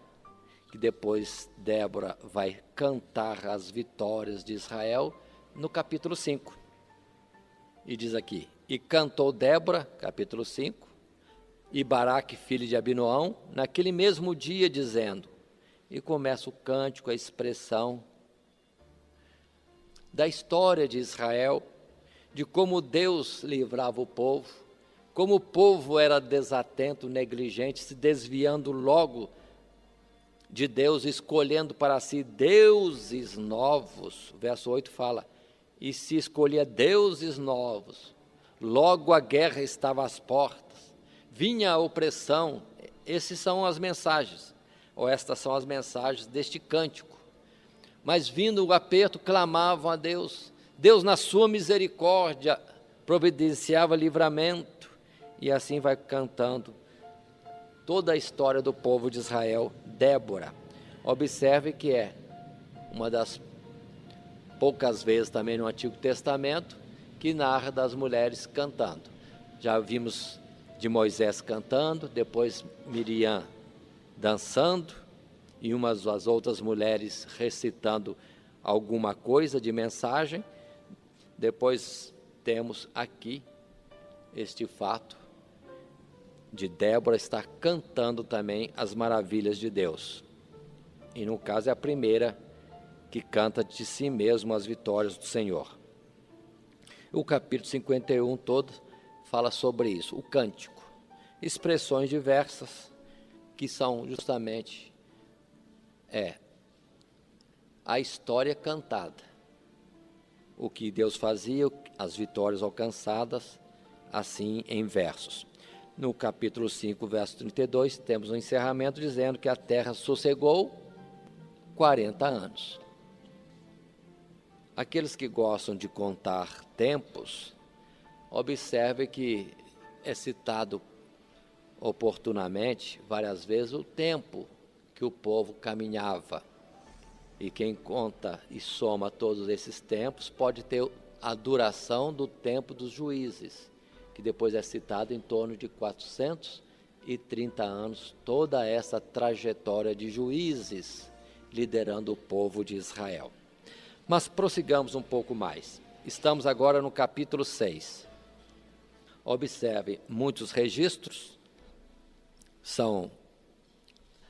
B: que depois Débora vai cantar as vitórias de Israel no capítulo 5. E diz aqui: e cantou Débora, capítulo 5, e Baraque, filho de Abinoão, naquele mesmo dia, dizendo, e começa o cântico, a expressão da história de Israel, de como Deus livrava o povo, como o povo era desatento, negligente, se desviando logo de Deus, escolhendo para si deuses novos. O verso 8 fala, e se escolhia deuses novos, logo a guerra estava às portas, vinha a opressão. Essas são as mensagens, ou estas são as mensagens deste cântico. Mas vindo o aperto, clamavam a Deus. Deus, na sua misericórdia, providenciava livramento. E assim vai cantando toda a história do povo de Israel, Débora. Observe que é uma das poucas vezes também no Antigo Testamento que narra das mulheres cantando. Já vimos de Moisés cantando, depois Miriam dançando, e umas das outras mulheres recitando alguma coisa de mensagem. Depois temos aqui este fato de Débora estar cantando também as maravilhas de Deus. E no caso é a primeira que canta de si mesmo as vitórias do Senhor. O capítulo 51 todo fala sobre isso, o cântico. Expressões diversas que são justamente a história cantada. O que Deus fazia, as vitórias alcançadas, assim em versos. No capítulo 5, verso 32, temos um encerramento dizendo que a terra sossegou 40 anos. Aqueles que gostam de contar tempos, observe que é citado oportunamente, várias vezes, o tempo que o povo caminhava. E quem conta e soma todos esses tempos pode ter a duração do tempo dos juízes, que depois é citado em torno de 430 anos, toda essa trajetória de juízes liderando o povo de Israel. Mas prossigamos um pouco mais. Estamos agora no capítulo 6. Observe, muitos registros são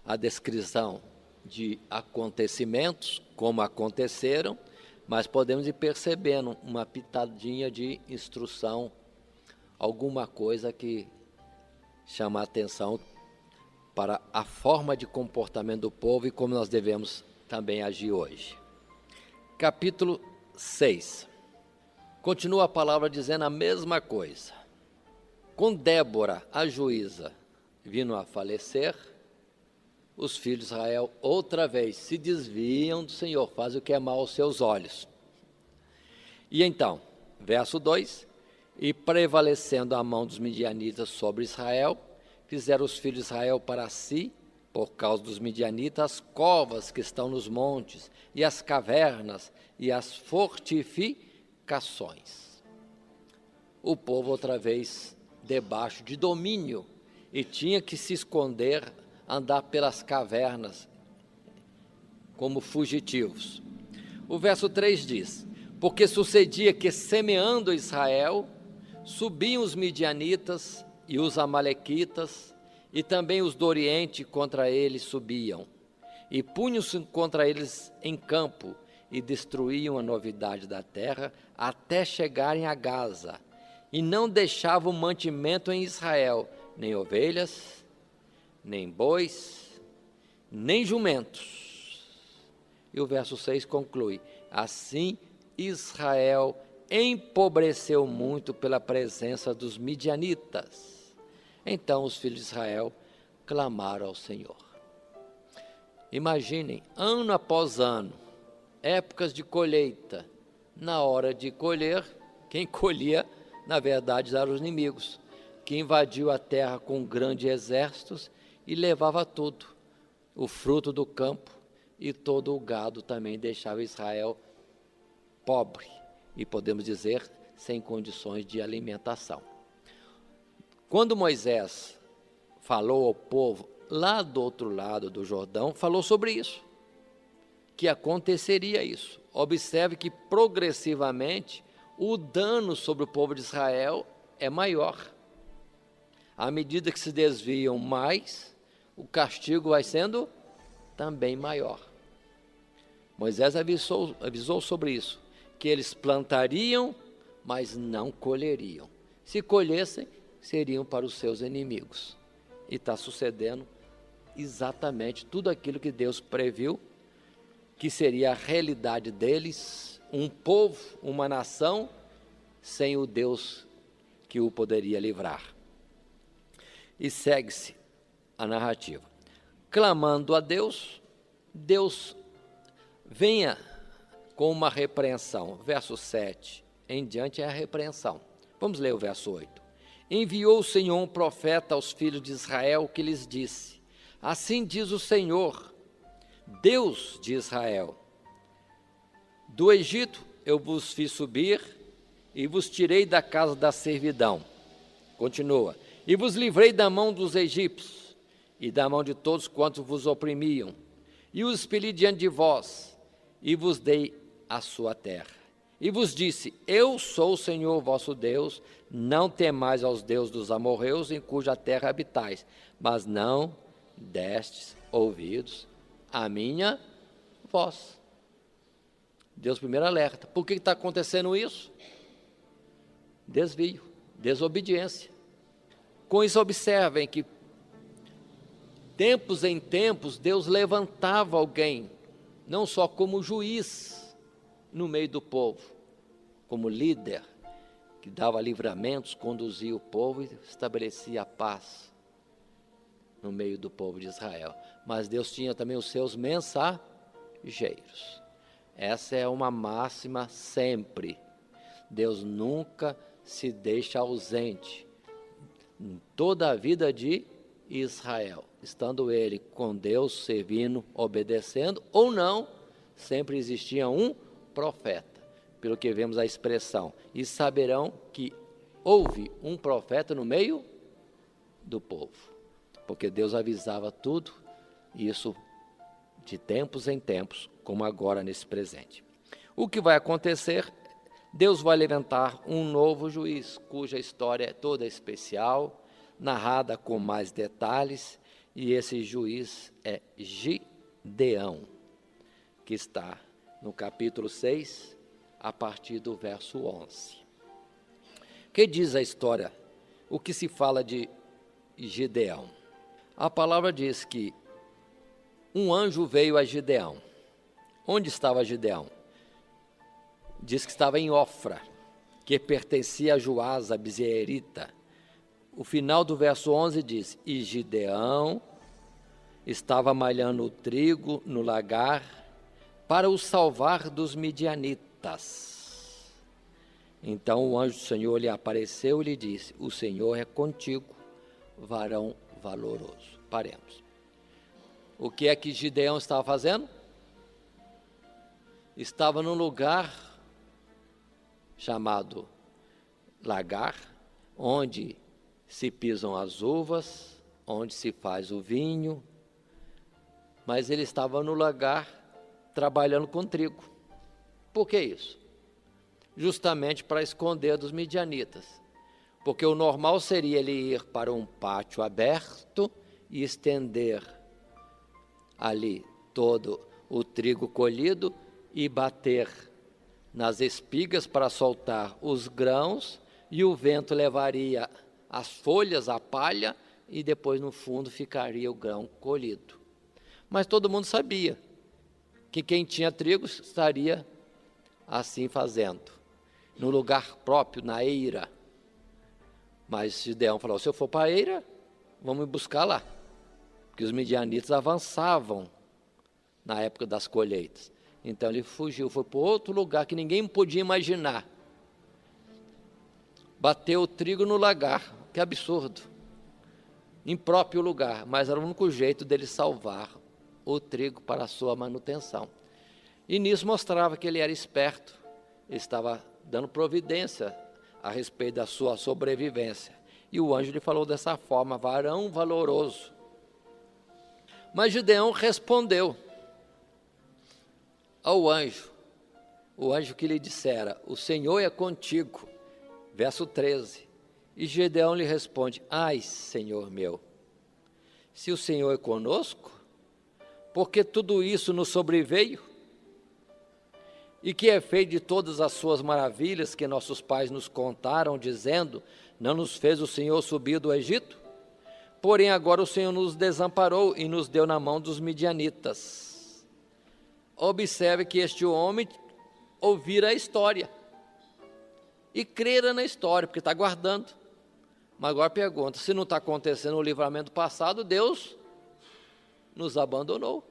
B: a descrição de acontecimentos, como aconteceram, mas podemos ir percebendo uma pitadinha de instrução, alguma coisa que chama a atenção para a forma de comportamento do povo e como nós devemos também agir hoje. Capítulo 6. Continua a palavra dizendo a mesma coisa. Com Débora, a juíza, vindo a falecer, os filhos de Israel outra vez se desviam do Senhor, fazem o que é mal aos seus olhos. E então, verso 2, e prevalecendo a mão dos midianitas sobre Israel, fizeram os filhos de Israel para si, por causa dos midianitas, as covas que estão nos montes, e as cavernas, e as fortificações. O povo outra vez debaixo de domínio, e tinha que se esconder, andar pelas cavernas como fugitivos. O verso 3 diz, porque sucedia que semeando Israel, subiam os midianitas e os amalequitas, e também os do Oriente contra eles subiam, e punham-se contra eles em campo, e destruíam a novidade da terra, até chegarem a Gaza, e não deixavam mantimento em Israel, nem ovelhas, nem bois, nem jumentos. E o verso 6 conclui, assim Israel empobreceu muito pela presença dos midianitas. Então os filhos de Israel clamaram ao Senhor. Imaginem, ano após ano, épocas de colheita. Na hora de colher, quem colhia, na verdade, eram os inimigos, que invadiu a terra com grandes exércitos e levava tudo, o fruto do campo e todo o gado também deixava Israel pobre e, podemos dizer, sem condições de alimentação. Quando Moisés falou ao povo lá do outro lado do Jordão, falou sobre isso, que aconteceria isso. Observe que progressivamente o dano sobre o povo de Israel é maior. À medida que se desviam mais, o castigo vai sendo também maior. Moisés avisou sobre isso, que eles plantariam mas não colheriam. Se colhessem, seriam para os seus inimigos. E está sucedendo exatamente tudo aquilo que Deus previu, que seria a realidade deles, um povo, uma nação, sem o Deus que o poderia livrar. E segue-se a narrativa. Clamando a Deus, Deus venha com uma repreensão. Verso 7 em diante é a repreensão. Vamos ler o verso 8. Enviou o Senhor um profeta aos filhos de Israel, que lhes disse: assim diz o Senhor, Deus de Israel: do Egito eu vos fiz subir e vos tirei da casa da servidão. Continua. E vos livrei da mão dos egípcios e da mão de todos quantos vos oprimiam, e os expeli diante de vós, e vos dei a sua terra. E vos disse: eu sou o Senhor vosso Deus, não temais aos deuses dos amorreus, em cuja terra habitais, mas não destes ouvidos à minha voz. Deus primeiro alerta. Por que está acontecendo isso? Desvio, desobediência. Com isso, observem que, tempos em tempos, Deus levantava alguém, não só como juiz no meio do povo, como líder, que dava livramentos, conduzia o povo e estabelecia a paz no meio do povo de Israel. Mas Deus tinha também os seus mensageiros. Essa é uma máxima sempre. Deus nunca se deixa ausente em toda a vida de Israel, estando ele com Deus, servindo, obedecendo ou não, sempre existia um profeta, pelo que vemos a expressão, e saberão que houve um profeta no meio do povo, porque Deus avisava tudo, isso de tempos em tempos, como agora nesse presente. O que vai acontecer? Deus vai levantar um novo juiz, cuja história é toda especial, narrada com mais detalhes, e esse juiz é Gideão, que está no capítulo 6, a partir do verso 11. Que diz a história? O que se fala de Gideão? A palavra diz que um anjo veio a Gideão. Onde estava Gideão? Diz que estava em Ofra, que pertencia a Joás, a Bizeerita. O final do verso 11 diz: e Gideão estava malhando o trigo no lagar para o salvar dos midianitas. Então o anjo do Senhor lhe apareceu e lhe disse: o Senhor é contigo, varão valoroso. Paremos. O que é que Gideão estava fazendo? Estava num lugar chamado lagar, onde se pisam as uvas, onde se faz o vinho, mas ele estava no lagar trabalhando com trigo. Por que isso? Justamente para esconder dos midianitas, porque o normal seria ele ir para um pátio aberto e estender ali todo o trigo colhido e bater nas espigas para soltar os grãos, e o vento levaria as folhas, a palha, e depois no fundo ficaria o grão colhido. Mas todo mundo sabia que quem tinha trigo estaria assim fazendo, no lugar próprio, na eira. Mas Gideão falou: se eu for para a eira, vamos me buscar lá, porque os midianitas avançavam na época das colheitas. Então ele fugiu, foi para outro lugar que ninguém podia imaginar. Bateu o trigo no lagar, que absurdo, impróprio lugar, mas era o único jeito dele salvar o trigo para a sua manutenção. E nisso mostrava que ele era esperto, ele estava dando providência a respeito da sua sobrevivência. E o anjo lhe falou dessa forma: varão valoroso. Mas Gideão respondeu ao anjo, o anjo que lhe dissera: o Senhor é contigo. Verso 13. E Gideão lhe responde: ai, Senhor meu, se o Senhor é conosco, porque tudo isso nos sobreveio? E que é feito de todas as suas maravilhas que nossos pais nos contaram, dizendo: não nos fez o Senhor subir do Egito? Porém agora o Senhor nos desamparou e nos deu na mão dos midianitas. Observe que este homem ouvira a história e crera na história, porque está guardando. Mas agora pergunta, se não está acontecendo o livramento passado, Deus nos abandonou.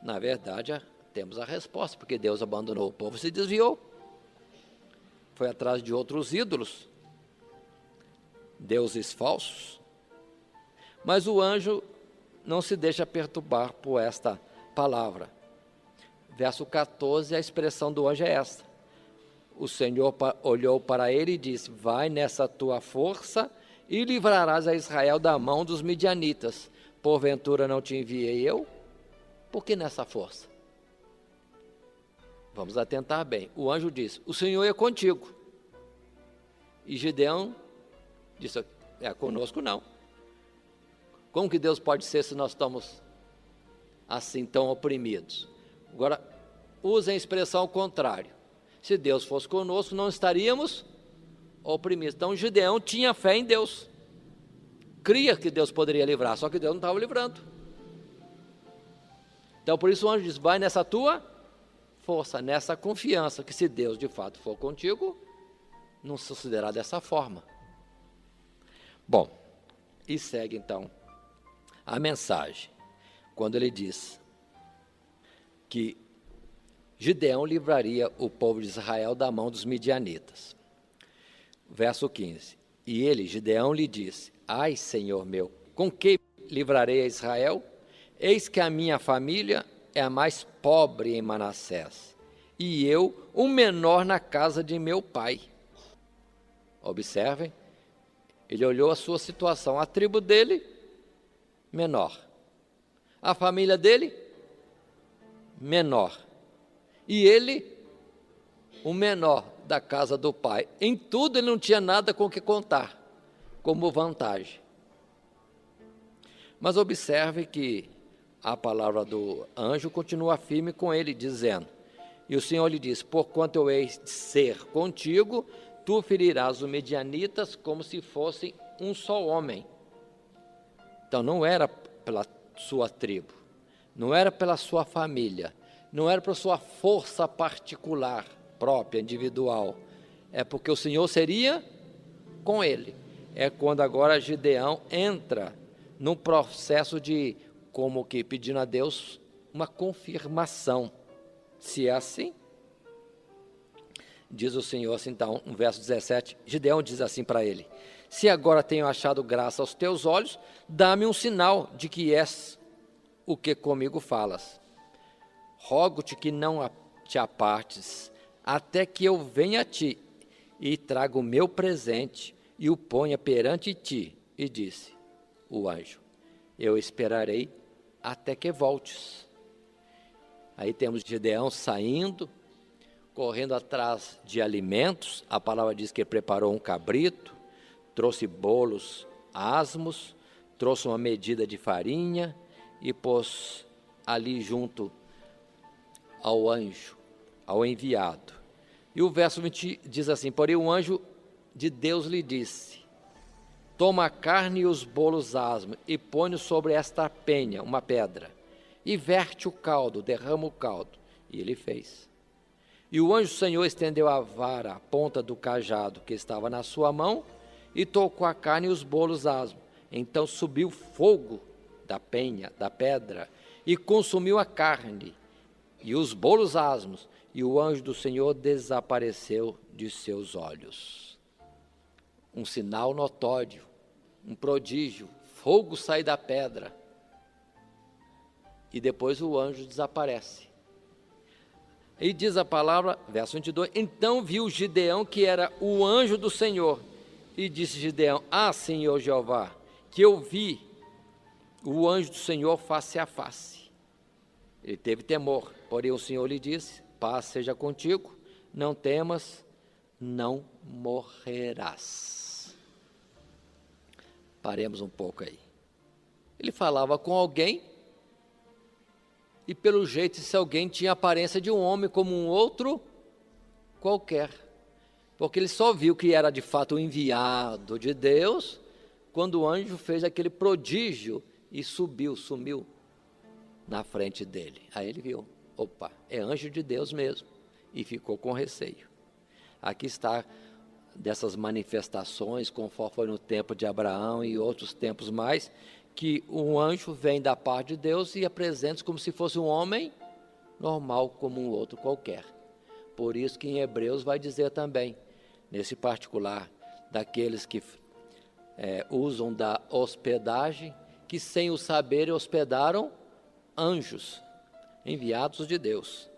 B: Na verdade, temos a resposta, porque Deus abandonou o povo, se desviou. Foi atrás de outros ídolos, deuses falsos. Mas o anjo não se deixa perturbar por esta palavra. Verso 14, a expressão do anjo é esta: o Senhor olhou para ele e disse: vai nessa tua força e livrarás a Israel da mão dos midianitas. Porventura não te enviei eu? Por que nessa força? Vamos atentar bem. O anjo disse: o Senhor é contigo. E Gideão disse: conosco não. Como que Deus pode ser se nós estamos assim tão oprimidos? Agora, usem a expressão contrária. Se Deus fosse conosco, não estaríamos oprimidos. Então, Gideão tinha fé em Deus. Cria que Deus poderia livrar, só que Deus não estava livrando. Então, por isso o anjo diz: vai nessa tua força, nessa confiança, que se Deus de fato for contigo, não se considerar dessa forma. Bom, e segue então a mensagem, quando ele diz que Gideão livraria o povo de Israel da mão dos midianitas. Verso 15, e ele, Gideão, lhe disse: ai, Senhor meu, com que livrarei a Israel? Eis que a minha família é a mais pobre em Manassés, e eu, o menor na casa de meu pai. Observem, ele olhou a sua situação, a tribo dele, menor, a família dele, menor, e ele, o menor da casa do pai. Em tudo ele não tinha nada com o que contar, como vantagem. Mas observe que a palavra do anjo continua firme com ele, dizendo: e o Senhor lhe disse: porquanto eu hei de ser contigo, tu ferirás os medianitas como se fossem um só homem. Então não era pela sua tribo, não era pela sua família, não era pela sua força particular, própria, individual. É porque o Senhor seria com ele. É quando agora Gideão entra num processo de, como que pedindo a Deus uma confirmação. Se é assim, diz o Senhor assim, então, no verso 17, Gideão diz assim para ele: se agora tenho achado graça aos teus olhos, dá-me um sinal de que és o que comigo falas. Rogo-te que não te apartes, até que eu venha a ti e traga o meu presente e o ponha perante ti. E disse o anjo: eu esperarei até que voltes. Aí temos Gideão saindo, correndo atrás de alimentos. A palavra diz que ele preparou um cabrito, trouxe bolos asmos, trouxe uma medida de farinha e pôs ali junto ao anjo, ao enviado. E o verso 20 diz assim: porém o anjo de Deus lhe disse: toma a carne e os bolos asmos e põe-os sobre esta penha, uma pedra, e verte o caldo, derrama o caldo. E ele fez. E o anjo do Senhor estendeu a vara, a ponta do cajado que estava na sua mão, e tocou a carne e os bolos asmos. Então subiu fogo da penha, da pedra, e consumiu a carne e os bolos asmos, e o anjo do Senhor desapareceu de seus olhos. Um sinal notório, um prodígio, fogo sai da pedra, e depois o anjo desaparece. E diz a palavra, verso 22, então viu Gideão que era o anjo do Senhor, e disse Gideão: ah, Senhor Jeová, que eu vi o anjo do Senhor face a face. Ele teve temor, porém o Senhor lhe disse: paz seja contigo, não temas, não morrerás. Paremos um pouco aí. Ele falava com alguém E pelo jeito esse alguém tinha a aparência de um homem como um outro qualquer. Porque ele só viu que era de fato o enviado de Deus quando o anjo fez aquele prodígio e sumiu na frente dele. Aí ele viu, opa, é anjo de Deus mesmo, e ficou com receio. Aqui está dessas manifestações, conforme foi no tempo de Abraão e outros tempos mais, que um anjo vem da parte de Deus e apresenta como se fosse um homem normal, como um outro qualquer. Por isso que em Hebreus vai dizer também, nesse particular, daqueles que usam da hospedagem, que sem o saber hospedaram anjos, enviados de Deus.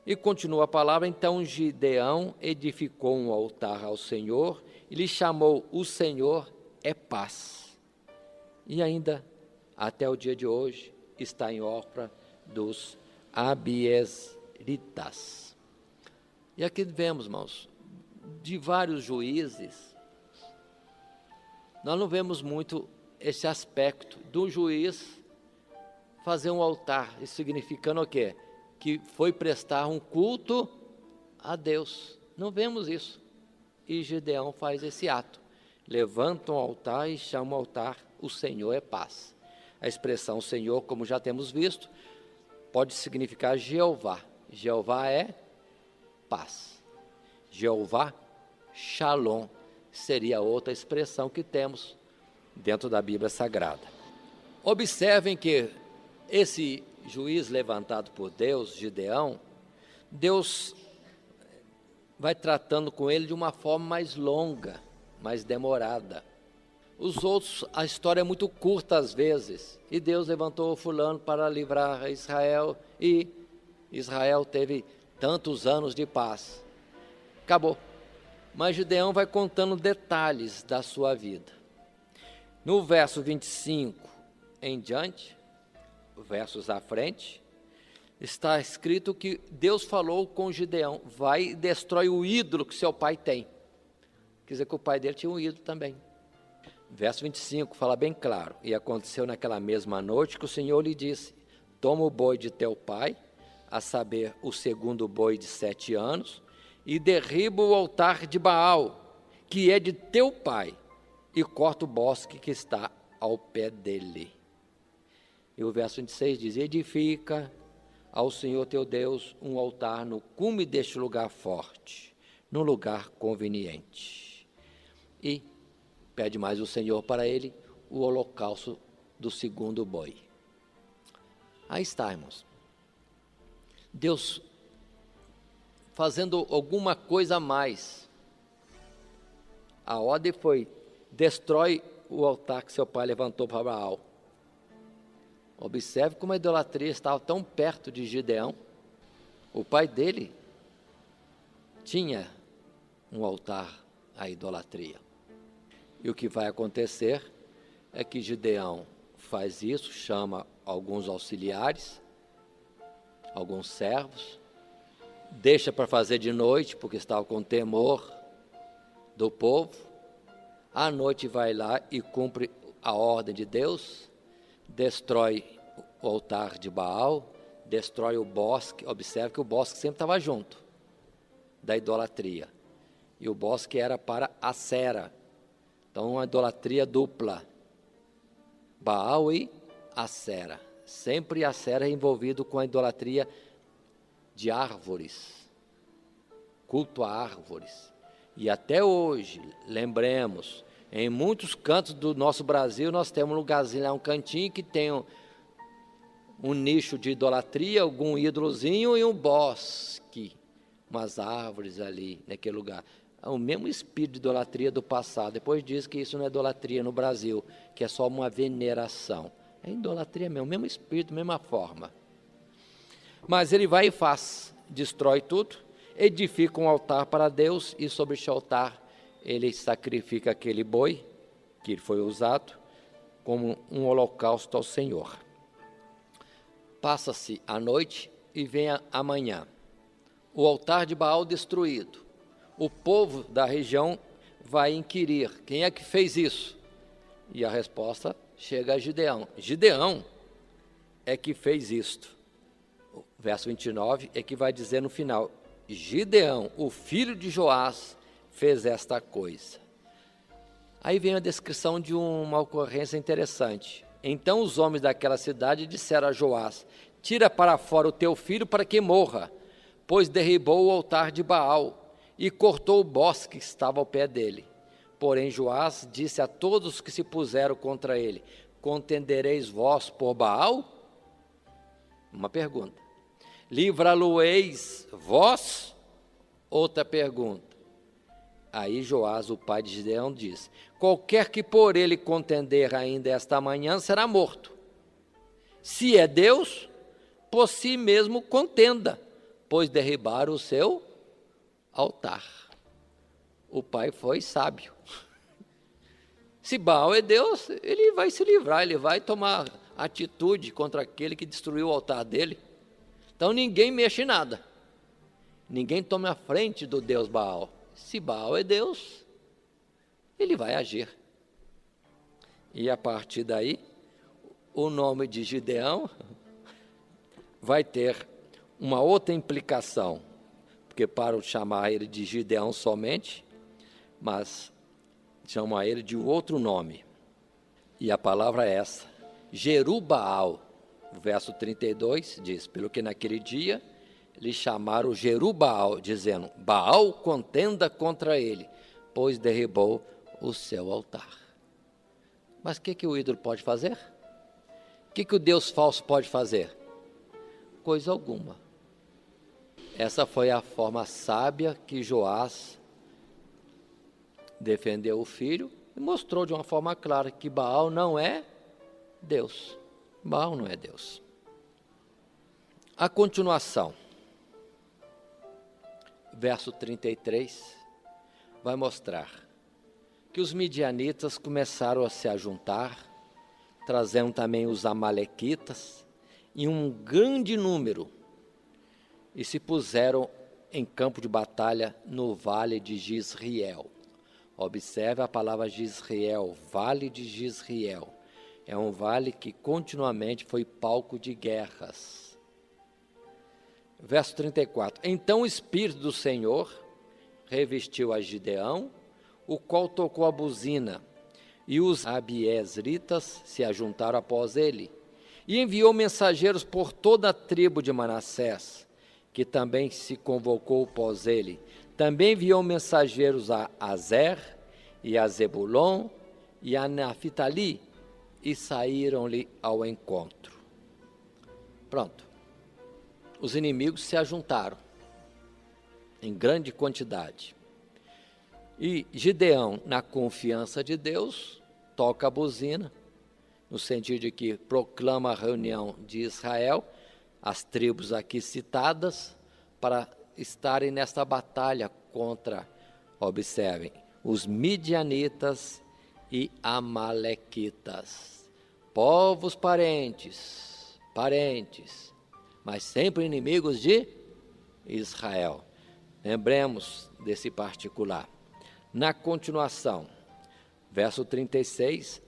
B: E continua a palavra, então Gideão edificou um altar ao Senhor, e lhe chamou o Senhor é paz. E ainda, até o dia de hoje, está em Ofra dos Abiezritas. E aqui vemos, irmãos, de vários juízes, nós não vemos muito esse aspecto do juiz fazer um altar, isso significando o quê? Que foi prestar um culto a Deus. Não vemos isso. E Gideão faz esse ato. Levanta um altar e chama o altar, o Senhor é paz. A expressão Senhor, como já temos visto, pode significar Jeová. Jeová é paz. Jeová, Shalom, seria outra expressão que temos dentro da Bíblia Sagrada. Observem que esse juiz levantado por Deus, Gideão, Deus vai tratando com ele de uma forma mais longa, mais demorada. Os outros, a história é muito curta às vezes, e Deus levantou fulano para livrar Israel, e Israel teve tantos anos de paz. Acabou. Mas Gideão vai contando detalhes da sua vida. No verso 25 em diante, versos à frente, está escrito que Deus falou com Gideão, vai e destrói o ídolo que seu pai tem. Quer dizer que o pai dele tinha um ídolo também. Verso 25 fala bem claro, e aconteceu naquela mesma noite que o Senhor lhe disse, toma o boi de teu pai, a saber, o segundo boi de 7 anos, e derriba o altar de Baal, que é de teu pai, e corta o bosque que está ao pé dele. E o verso 26 diz, edifica ao Senhor teu Deus um altar no cume deste lugar forte, no lugar conveniente. E pede mais o Senhor para ele o holocausto do segundo boi. Aí está, irmãos. Deus fazendo alguma coisa a mais. A ordem foi, destrói o altar que seu pai levantou para Baal. Observe como a idolatria estava tão perto de Gideão. O pai dele tinha um altar à idolatria. E o que vai acontecer é que Gideão faz isso, chama alguns auxiliares, alguns servos, deixa para fazer de noite, porque estava com temor do povo. À noite vai lá e cumpre a ordem de Deus, destrói o altar de Baal, destrói o bosque. Observe que o bosque sempre estava junto da idolatria. E o bosque era para Acera. Então, uma idolatria dupla. Baal e Acera. Sempre Acera é envolvido com a idolatria de árvores. Culto a árvores. E até hoje, lembremos, em muitos cantos do nosso Brasil, nós temos um lugarzinho lá, um cantinho que tem um nicho de idolatria, algum ídolozinho e um bosque, umas árvores ali naquele lugar. É o mesmo espírito de idolatria do passado. Depois diz que isso não é idolatria no Brasil, que é só uma veneração. É idolatria mesmo, mesmo espírito, mesma forma. Mas ele vai e faz, destrói tudo, edifica um altar para Deus e sobre este altar ele sacrifica aquele boi que foi usado como um holocausto ao Senhor. Passa-se a noite e vem a manhã. O altar de Baal destruído. O povo da região vai inquirir, quem é que fez isso? E a resposta chega a Gideão. Gideão é que fez isto. O verso 29 é que vai dizer no final: Gideão, o filho de Joás, fez esta coisa. Aí vem a descrição de uma ocorrência interessante. Então os homens daquela cidade disseram a Joás: tira para fora o teu filho para que morra, pois derribou o altar de Baal e cortou o bosque que estava ao pé dele. Porém Joás disse a todos os que se puseram contra ele: contendereis vós por Baal? Uma pergunta. Livra-lo-eis vós? Outra pergunta. Aí Joás, o pai de Gideão, diz: qualquer que por ele contender ainda esta manhã será morto. Se é Deus, por si mesmo contenda, pois derribaram o seu altar. O pai foi sábio. Se Baal é Deus, ele vai se livrar, ele vai tomar atitude contra aquele que destruiu o altar dele. Então ninguém mexe em nada. Ninguém toma a frente do Deus Baal. Se Baal é Deus, ele vai agir. E a partir daí, o nome de Gideão vai ter uma outra implicação, porque para chamar ele de Gideão somente, mas chama ele de outro nome. E a palavra é essa: Jerubaal. O verso 32 diz: pelo que naquele dia lhe chamaram Jerubaal, dizendo: Baal contenda contra ele, pois derribou o seu altar. Mas o que o ídolo pode fazer? O que o Deus falso pode fazer? Coisa alguma. Essa foi a forma sábia que Joás defendeu o filho e mostrou de uma forma clara que Baal não é Deus. Baal não é Deus. A continuação, verso 33, vai mostrar que os midianitas começaram a se ajuntar, trazendo também os amalequitas, em um grande número, e se puseram em campo de batalha no vale de Jizriel. Observe a palavra Jizriel, vale de Jizriel. É um vale que continuamente foi palco de guerras. Verso 34. Então o Espírito do Senhor revestiu a Gideão, o qual tocou a buzina, e os abiezritas se ajuntaram após ele, e enviou mensageiros por toda a tribo de Manassés, que também se convocou após ele. Também enviou mensageiros a Azer, e a Zebulon, e a Naphtali, e saíram-lhe ao encontro. Pronto. Os inimigos se ajuntaram em grande quantidade. E Gideão, na confiança de Deus, toca a buzina, no sentido de que proclama a reunião de Israel, as tribos aqui citadas, para estarem nesta batalha contra, observem, os midianitas e amalequitas, povos parentes, mas sempre inimigos de Israel. Lembremos desse particular. Na continuação, verso 36,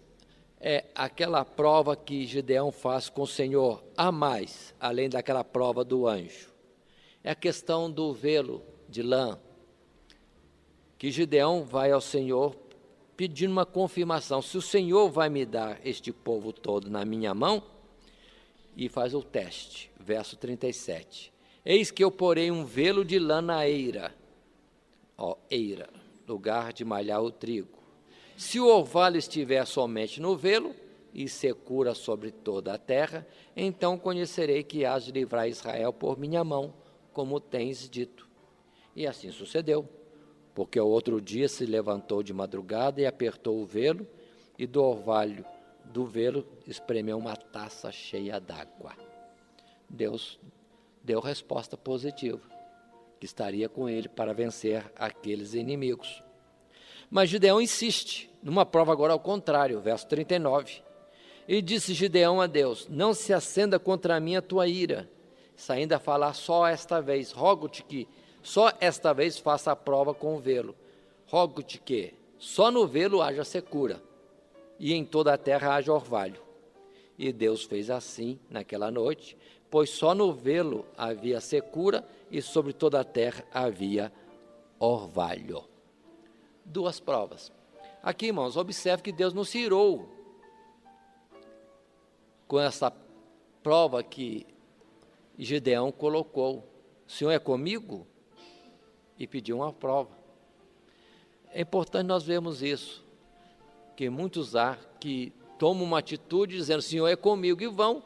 B: é aquela prova que Gideão faz com o Senhor, a mais, além daquela prova do anjo. É a questão do velo de lã, que Gideão vai ao Senhor pedindo uma confirmação. Se o Senhor vai me dar este povo todo na minha mão, e faz o teste. Verso 37. Eis que eu porei um velo de lã na eira, eira, lugar de malhar o trigo. Se o orvalho estiver somente no velo, e secura sobre toda a terra, então conhecerei que hás de livrar Israel por minha mão, como tens dito. E assim sucedeu, porque o outro dia se levantou de madrugada e apertou o velo, e do orvalho do velo espremeu uma taça cheia d'água. Deus deu resposta positiva, que estaria com ele para vencer aqueles inimigos. Mas Gideão insiste, numa prova agora ao contrário, verso 39. E disse Gideão a Deus: não se acenda contra mim a tua ira, saindo a falar só esta vez, rogo-te que só esta vez faça a prova com o velo. Rogo-te que só no velo haja secura, e em toda a terra haja orvalho. E Deus fez assim naquela noite, pois só no vê-lo havia secura e sobre toda a terra havia orvalho. Duas provas. Aqui, irmãos, observe que Deus nos irou com essa prova que Gideão colocou. O Senhor é comigo? E pediu uma prova. É importante nós vermos isso, que muitos há que tomam uma atitude dizendo, o Senhor é comigo, e vão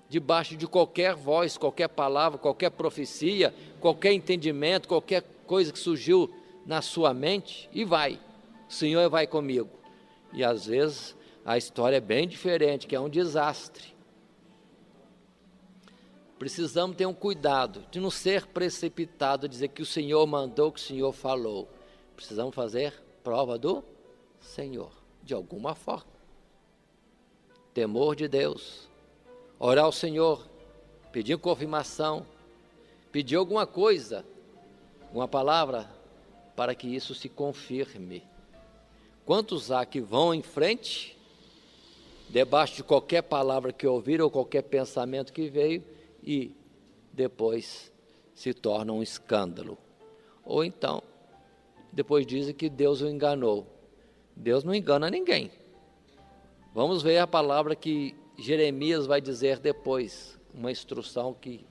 B: debaixo de qualquer voz, qualquer palavra, qualquer profecia, qualquer entendimento, qualquer coisa que surgiu na sua mente, e vai, o Senhor vai comigo. E às vezes a história é bem diferente, que é um desastre. Precisamos ter um cuidado de não ser precipitado, dizer que o Senhor mandou, que o Senhor falou. Precisamos fazer prova do Senhor, de alguma forma. Temor de Deus, orar ao Senhor, pedir confirmação, pedir alguma coisa, uma palavra, para que isso se confirme. Quantos há que vão em frente, debaixo de qualquer palavra que ouviram, ou qualquer pensamento que veio, e depois se torna um escândalo. Ou então, depois dizem que Deus o enganou. Deus não engana ninguém. Vamos ver a palavra que Jeremias vai dizer depois, uma instrução que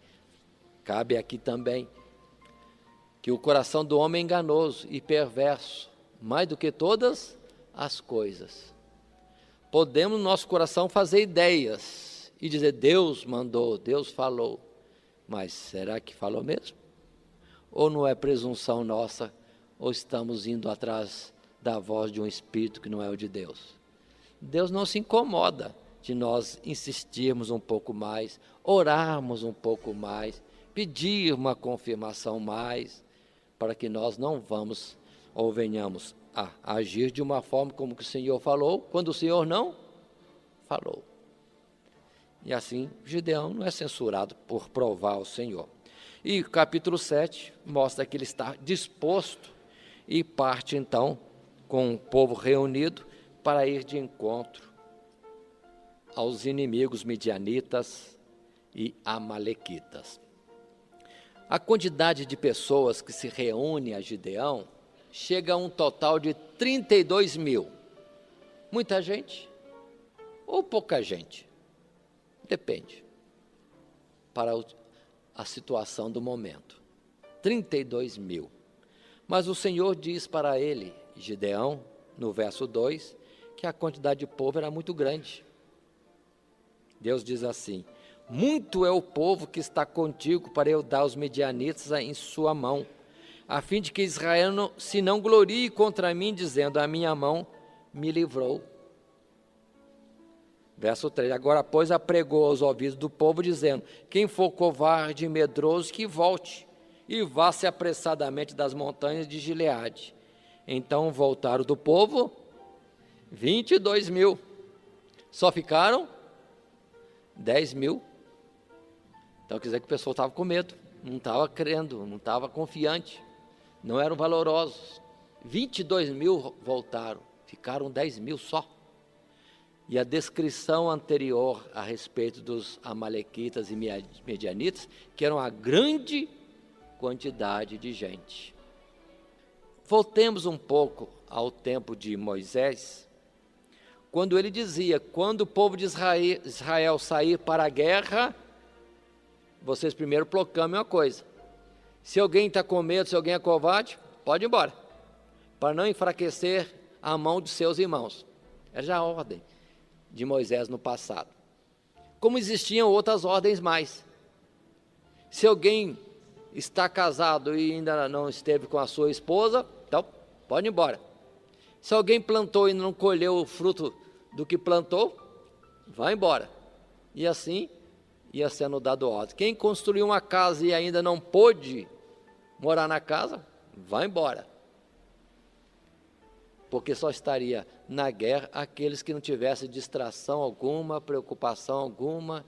B: cabe aqui também, que o coração do homem é enganoso e perverso, mais do que todas as coisas. Podemos no nosso coração fazer ideias e dizer, Deus mandou, Deus falou, mas será que falou mesmo? Ou não é presunção nossa, ou estamos indo atrás da voz de um espírito que não é o de Deus? Deus não se incomoda de nós insistirmos um pouco mais, orarmos um pouco mais, pedir uma confirmação mais, para que nós não vamos ou venhamos a agir de uma forma como que o Senhor falou, quando o Senhor não falou. E assim, Gideão não é censurado por provar ao Senhor. E o capítulo 7 mostra que ele está disposto e parte então com o povo reunido para ir de encontro aos inimigos midianitas e amalequitas. A quantidade de pessoas que se reúne a Gideão chega a um total de 32 mil. Muita gente ou pouca gente? Depende. Para a situação do momento. 32 mil. Mas o Senhor diz para ele, Gideão, no verso 2, que a quantidade de povo era muito grande. Deus diz assim, muito é o povo que está contigo para eu dar os midianitas em sua mão, a fim de que Israel se não glorie contra mim, dizendo, a minha mão me livrou. Verso 3, agora, pois, apregou aos ouvidos do povo, dizendo, quem for covarde e medroso, que volte, e vá-se apressadamente das montanhas de Gileade. Então voltaram do povo 22 mil, só ficaram 10 mil. Então quer dizer que o pessoal estava com medo, não estava crendo, não estava confiante, não eram valorosos. 22 mil voltaram, ficaram 10 mil só. E a descrição anterior a respeito dos amalequitas e medianitas, que eram uma grande quantidade de gente. Voltemos um pouco ao tempo de Moisés, quando ele dizia, quando o povo de Israel sair para a guerra, vocês primeiro proclamem uma coisa, se alguém está com medo, se alguém é covarde, pode ir embora, para não enfraquecer a mão de seus irmãos. Era já a ordem de Moisés no passado. Como existiam outras ordens mais. Se alguém está casado e ainda não esteve com a sua esposa, então pode ir embora. Se alguém plantou e não colheu o fruto do que plantou, vai embora. E assim ia sendo dado ordem. Quem construiu uma casa e ainda não pôde morar na casa, vai embora. Porque só estaria na guerra aqueles que não tivessem distração alguma, preocupação alguma,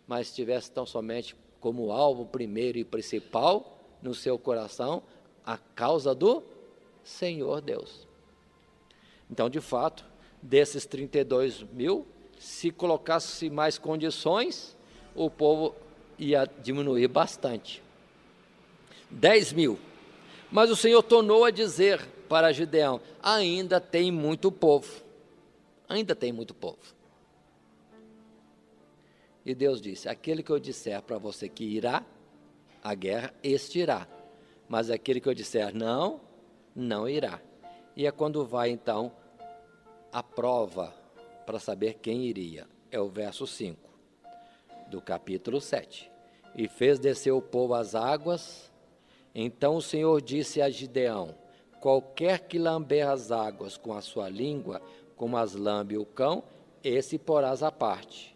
B: mas tivessem tão somente como alvo primeiro e principal no seu coração a causa do Senhor Deus. Então, de fato, desses 32 mil, se colocasse mais condições, o povo ia diminuir bastante. 10.000. Mas o Senhor tornou a dizer para Gideão: ainda tem muito povo. Ainda tem muito povo. E Deus disse: aquele que eu disser para você que irá à guerra, este irá. Mas aquele que eu disser não, não irá. E é quando vai então a prova para saber quem iria. É o verso 5 do capítulo 7. E fez descer o povo às águas. Então o Senhor disse a Gideão: qualquer que lamber as águas com a sua língua, como as lambe o cão, esse porás à parte.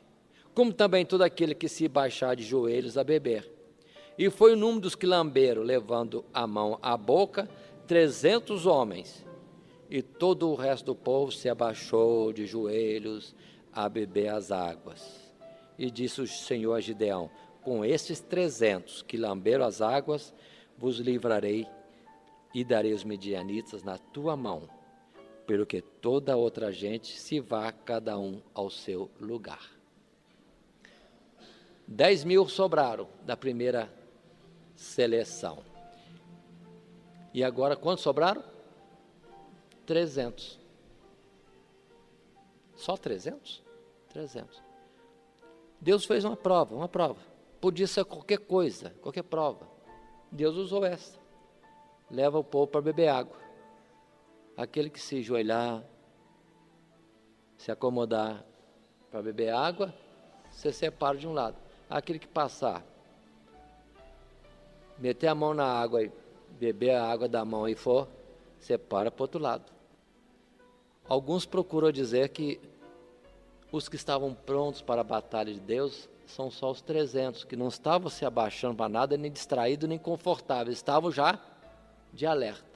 B: Como também todo aquele que se baixar de joelhos a beber. E foi o número dos que lamberam, levando a mão à boca, 300 homens. E todo o resto do povo se abaixou de joelhos a beber as águas. E disse o Senhor a Gideão: com esses 300 que lamberam as águas, vos livrarei e darei os midianitas na tua mão, pelo que toda outra gente se vá cada um ao seu lugar. 10.000 sobraram da primeira seleção. E agora quantos sobraram? 300. Só 300? 300. Deus fez uma prova. Podia ser qualquer coisa, qualquer prova. Deus usou essa. Leva o povo para beber água. Aquele que se ajoelhar, se acomodar para beber água, você separa de um lado. Aquele que passar, meter a mão na água e beber a água da mão e for, separa para o outro lado. Alguns procuram dizer que os que estavam prontos para a batalha de Deus são só os 300, que não estavam se abaixando para nada, nem distraídos, nem confortáveis, estavam já de alerta.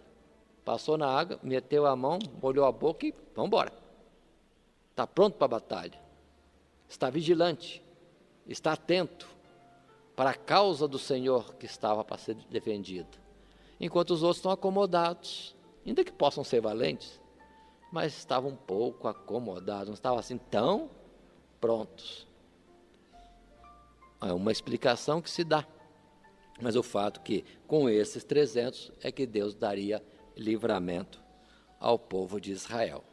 B: Passou na água, meteu a mão, molhou a boca e vamos embora. Está pronto para a batalha. Está vigilante. Está atento para a causa do Senhor que estava para ser defendida. Enquanto os outros estão acomodados, ainda que possam ser valentes, mas estavam um pouco acomodados, não estavam assim tão prontos. É uma explicação que se dá. Mas o fato que com esses 300 é que Deus daria livramento ao povo de Israel.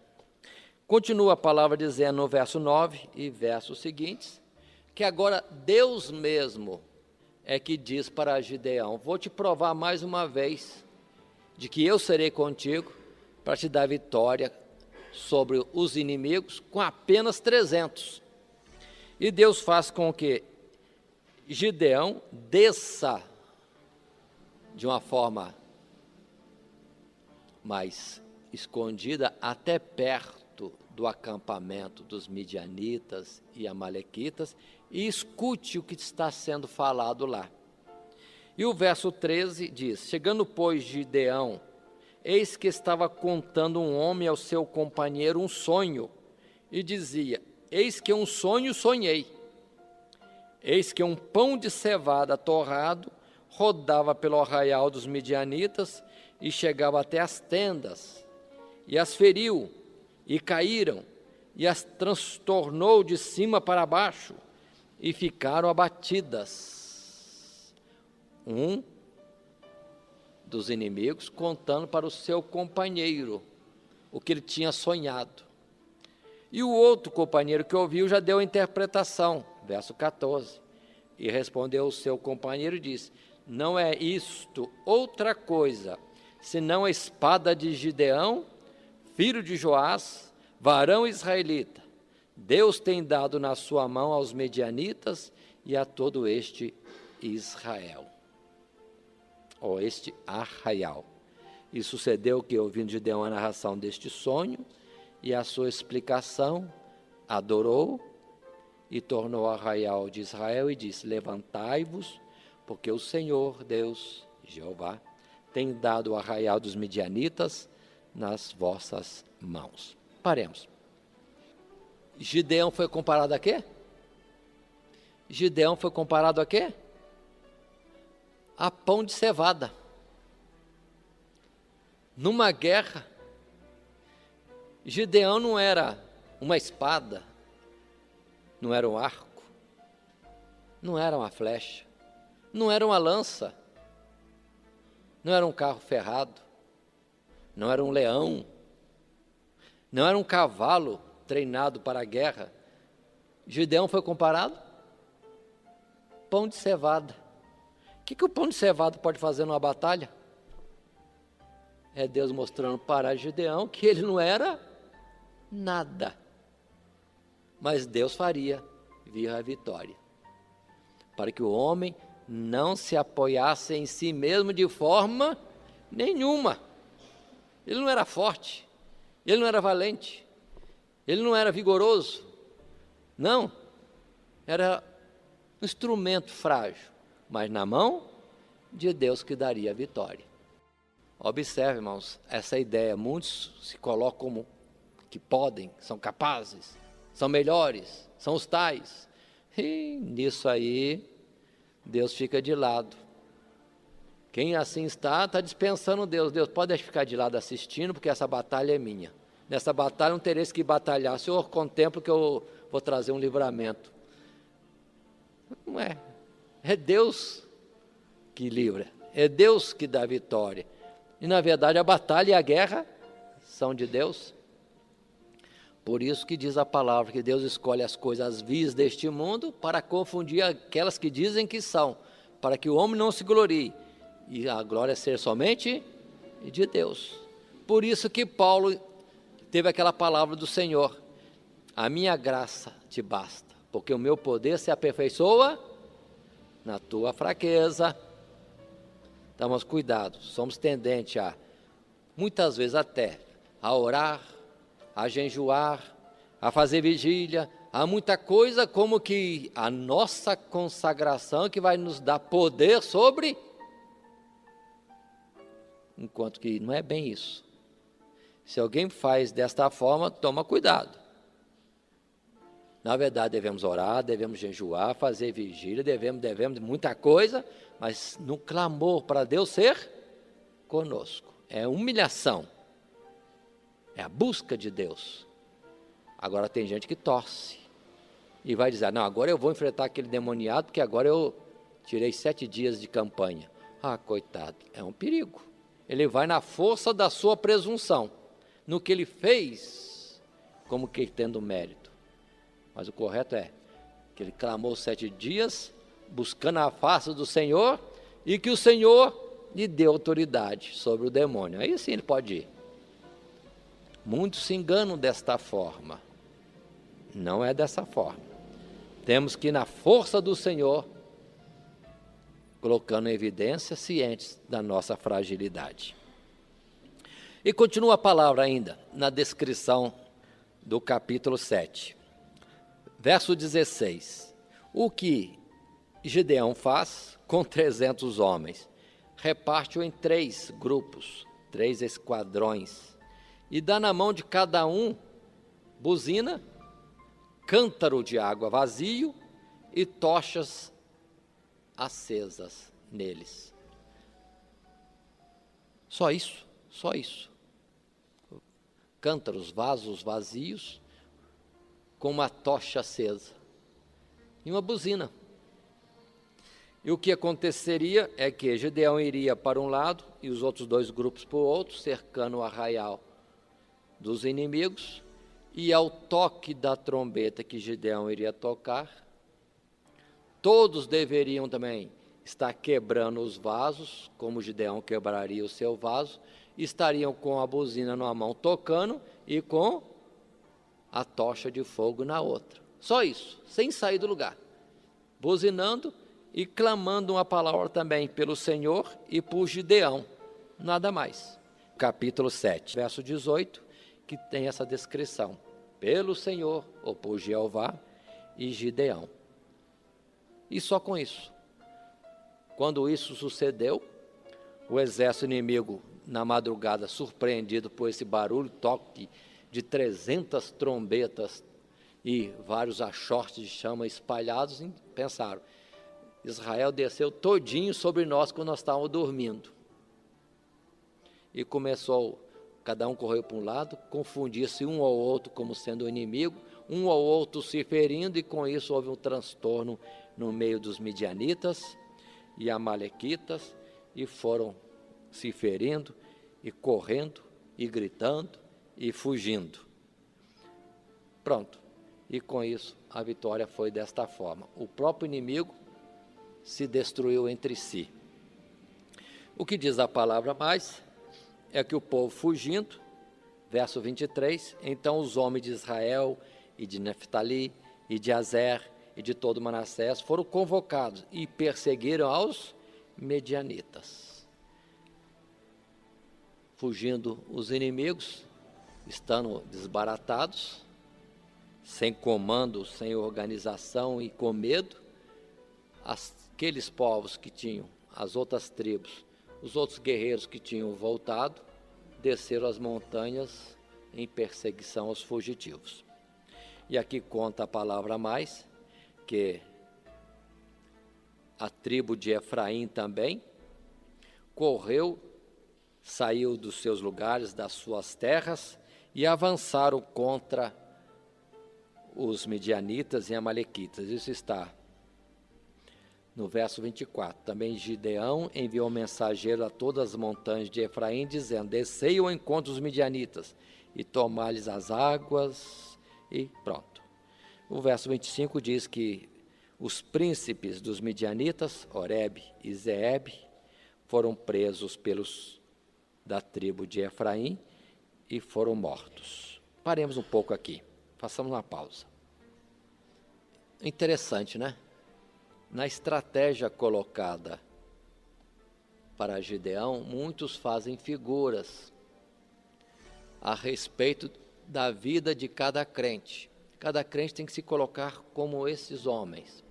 B: Continua a palavra dizendo no verso 9 e versos seguintes, que agora Deus mesmo é que diz para Gideão: vou te provar mais uma vez de que eu serei contigo para te dar vitória sobre os inimigos com apenas 300. E Deus faz com que Gideão desça de uma forma mais escondida até perto do acampamento dos midianitas e amalequitas e escute o que está sendo falado lá. E o verso 13 diz: chegando, pois, Gideão, eis que estava contando um homem ao seu companheiro um sonho, e dizia: eis que um sonho sonhei. Eis que um pão de cevada torrado rodava pelo arraial dos midianitas e chegava até as tendas, e as feriu, e caíram, e as transtornou de cima para baixo, e ficaram abatidas. Um dos inimigos contando para o seu companheiro o que ele tinha sonhado. E o outro companheiro que ouviu já deu a interpretação, verso 14. E respondeu o seu companheiro e disse: não é isto outra coisa, senão a espada de Gideão, filho de Joás, varão israelita. Deus tem dado na sua mão aos medianitas e a todo este Israel. Ou este arraial. E sucedeu que, ouvindo Gideão a narração deste sonho e a sua explicação, adorou e tornou o arraial de Israel e disse: levantai-vos, porque o Senhor, Deus, Jeová, tem dado o arraial dos midianitas nas vossas mãos. Paremos. Gideão foi comparado a quê? Gideão foi comparado a quê? A pão de cevada. Numa guerra, Gideão não era uma espada, não era um arco, não era uma flecha, não era uma lança, não era um carro ferrado, não era um leão, não era um cavalo treinado para a guerra. Gideão foi comparado? Pão de cevada. O que o pão de cevada pode fazer numa batalha? É Deus mostrando para Gideão que ele não era nada, mas Deus faria vir a vitória, para que o homem não se apoiasse em si mesmo de forma nenhuma. Ele não era forte, ele não era valente, ele não era vigoroso, não, era um instrumento frágil, mas na mão de Deus que daria a vitória. Observe, irmãos, essa ideia, muitos se colocam como que podem, são capazes, são melhores, são os tais, e nisso aí Deus fica de lado. Quem assim está dispensando Deus. Deus pode ficar de lado assistindo, porque essa batalha é minha. Nessa batalha não tereis que batalhar. O Senhor contempla que eu vou trazer um livramento. Não é. É Deus que livra. É Deus que dá vitória. E na verdade a batalha e a guerra são de Deus. Por isso que diz a palavra que Deus escolhe as coisas vis deste mundo para confundir aquelas que dizem que são, para que o homem não se glorie, e a glória ser somente de Deus. Por isso que Paulo teve aquela palavra do Senhor: a minha graça te basta, porque o meu poder se aperfeiçoa na tua fraqueza. Então, mas cuidado, somos tendentes a, muitas vezes até, a orar, a jejuar, a fazer vigília, há muita coisa como que a nossa consagração que vai nos dar poder sobre, enquanto que não é bem isso. Se alguém faz desta forma, toma cuidado. Na verdade, devemos orar, devemos jejuar, fazer vigília, devemos muita coisa, mas no clamor para Deus ser conosco. É humilhação. É a busca de Deus. Agora tem gente que torce e vai dizer: não, agora eu vou enfrentar aquele demoniado, porque agora eu tirei 7 dias de campanha. Ah, coitado, é um perigo. Ele vai na força da sua presunção, no que ele fez, como que tendo mérito. Mas o correto é que ele clamou 7 dias, buscando a face do Senhor, e que o Senhor lhe deu autoridade sobre o demônio. Aí sim ele pode ir. Muitos se enganam desta forma. Não é dessa forma. Temos que ir na força do Senhor, colocando em evidência, cientes da nossa fragilidade. E continua a palavra ainda, na descrição do capítulo 7. Verso 16. O que Gideão faz com 300 homens? Reparte-o em 3 grupos, 3 esquadrões, e dá na mão de cada um buzina, cântaro de água vazio e tochas acesas neles. Só isso, só isso. Cântaros, vasos vazios, com uma tocha acesa e uma buzina. E o que aconteceria é que Gideão iria para um lado e os outros 2 grupos para o outro, cercando o arraial dos inimigos, e ao toque da trombeta que Gideão iria tocar, todos deveriam também estar quebrando os vasos, como Gideão quebraria o seu vaso, estariam com a buzina numa mão tocando e com a tocha de fogo na outra. Só isso, sem sair do lugar, buzinando e clamando uma palavra também pelo Senhor e por Gideão, nada mais. Capítulo 7, verso 18, que tem essa descrição: pelo Senhor, ou por Jeová e Gideão. E só com isso. Quando isso sucedeu, o exército inimigo, na madrugada, surpreendido por esse barulho, toque de 300 trombetas e vários achortes de chama espalhados, pensaram: Israel desceu todinho sobre nós quando nós estávamos dormindo. E começou, cada um correu para um lado, confundir-se um ao outro como sendo o inimigo, um ao outro se ferindo, e com isso houve um transtorno no meio dos midianitas e amalequitas, e foram se ferindo, e correndo, e gritando, e fugindo. Pronto. E com isso, a vitória foi desta forma. O próprio inimigo se destruiu entre si. O que diz a palavra mais é que o povo fugindo, verso 23, então os homens de Israel e de Neftali e de Azer e de todo Manassés foram convocados e perseguiram aos medianitas. Fugindo os inimigos, estando desbaratados, sem comando, sem organização e com medo, aqueles povos que tinham, as outras tribos, os outros guerreiros que tinham voltado, desceram as montanhas em perseguição aos fugitivos. E aqui conta a palavra a mais, que a tribo de Efraim também correu, saiu dos seus lugares, das suas terras, e avançaram contra os midianitas e amalequitas. Isso está no verso 24. Também Gideão enviou mensageiro a todas as montanhas de Efraim, dizendo: descei ao encontro dos midianitas e tomai-lhes as águas, e pronto. O verso 25 diz que os príncipes dos midianitas, Oreb e Zeeb, foram presos pelos da tribo de Efraim e foram mortos. Paremos um pouco aqui, façamos uma pausa. Interessante, né? Na estratégia colocada para Gideão, muitos fazem figuras a respeito da vida de cada crente. Cada crente tem que se colocar como esses homens,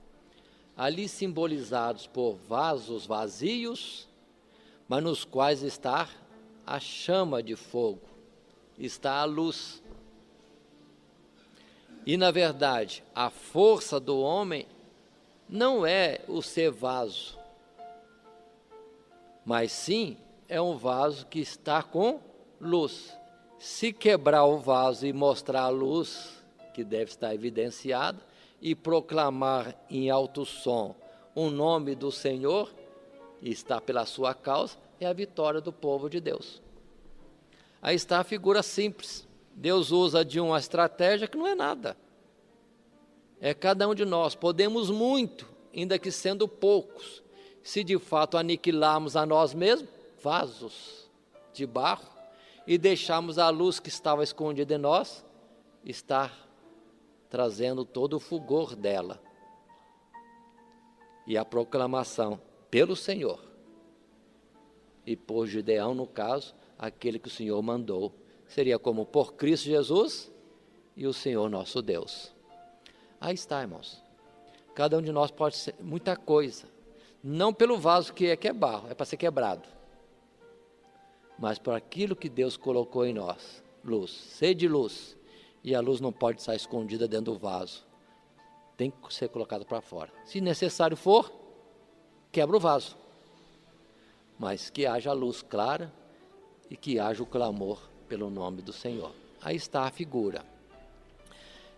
B: ali simbolizados por vasos vazios, mas nos quais está a chama de fogo, está a luz. E, na verdade, a força do homem não é o ser vaso, mas sim é um vaso que está com luz. Se quebrar o vaso e mostrar a luz, que deve estar evidenciada, e proclamar em alto som o nome do Senhor, e está pela sua causa, é a vitória do povo de Deus. Aí está a figura simples. Deus usa de uma estratégia que não é nada. É cada um de nós. Podemos muito, ainda que sendo poucos, se de fato aniquilarmos a nós mesmos, vasos de barro, e deixarmos a luz que estava escondida em nós, estar trazendo todo o fulgor dela. E a proclamação pelo Senhor. E por Gideão, no caso, aquele que o Senhor mandou. Seria como por Cristo Jesus e o Senhor nosso Deus. Aí está, irmãos. Cada um de nós pode ser muita coisa. Não pelo vaso que é barro, é para ser quebrado. Mas por aquilo que Deus colocou em nós. Luz, sede de luz. E a luz não pode estar escondida dentro do vaso. Tem que ser colocada para fora. Se necessário for, quebra o vaso. Mas que haja luz clara e que haja o clamor pelo nome do Senhor. Aí está a figura.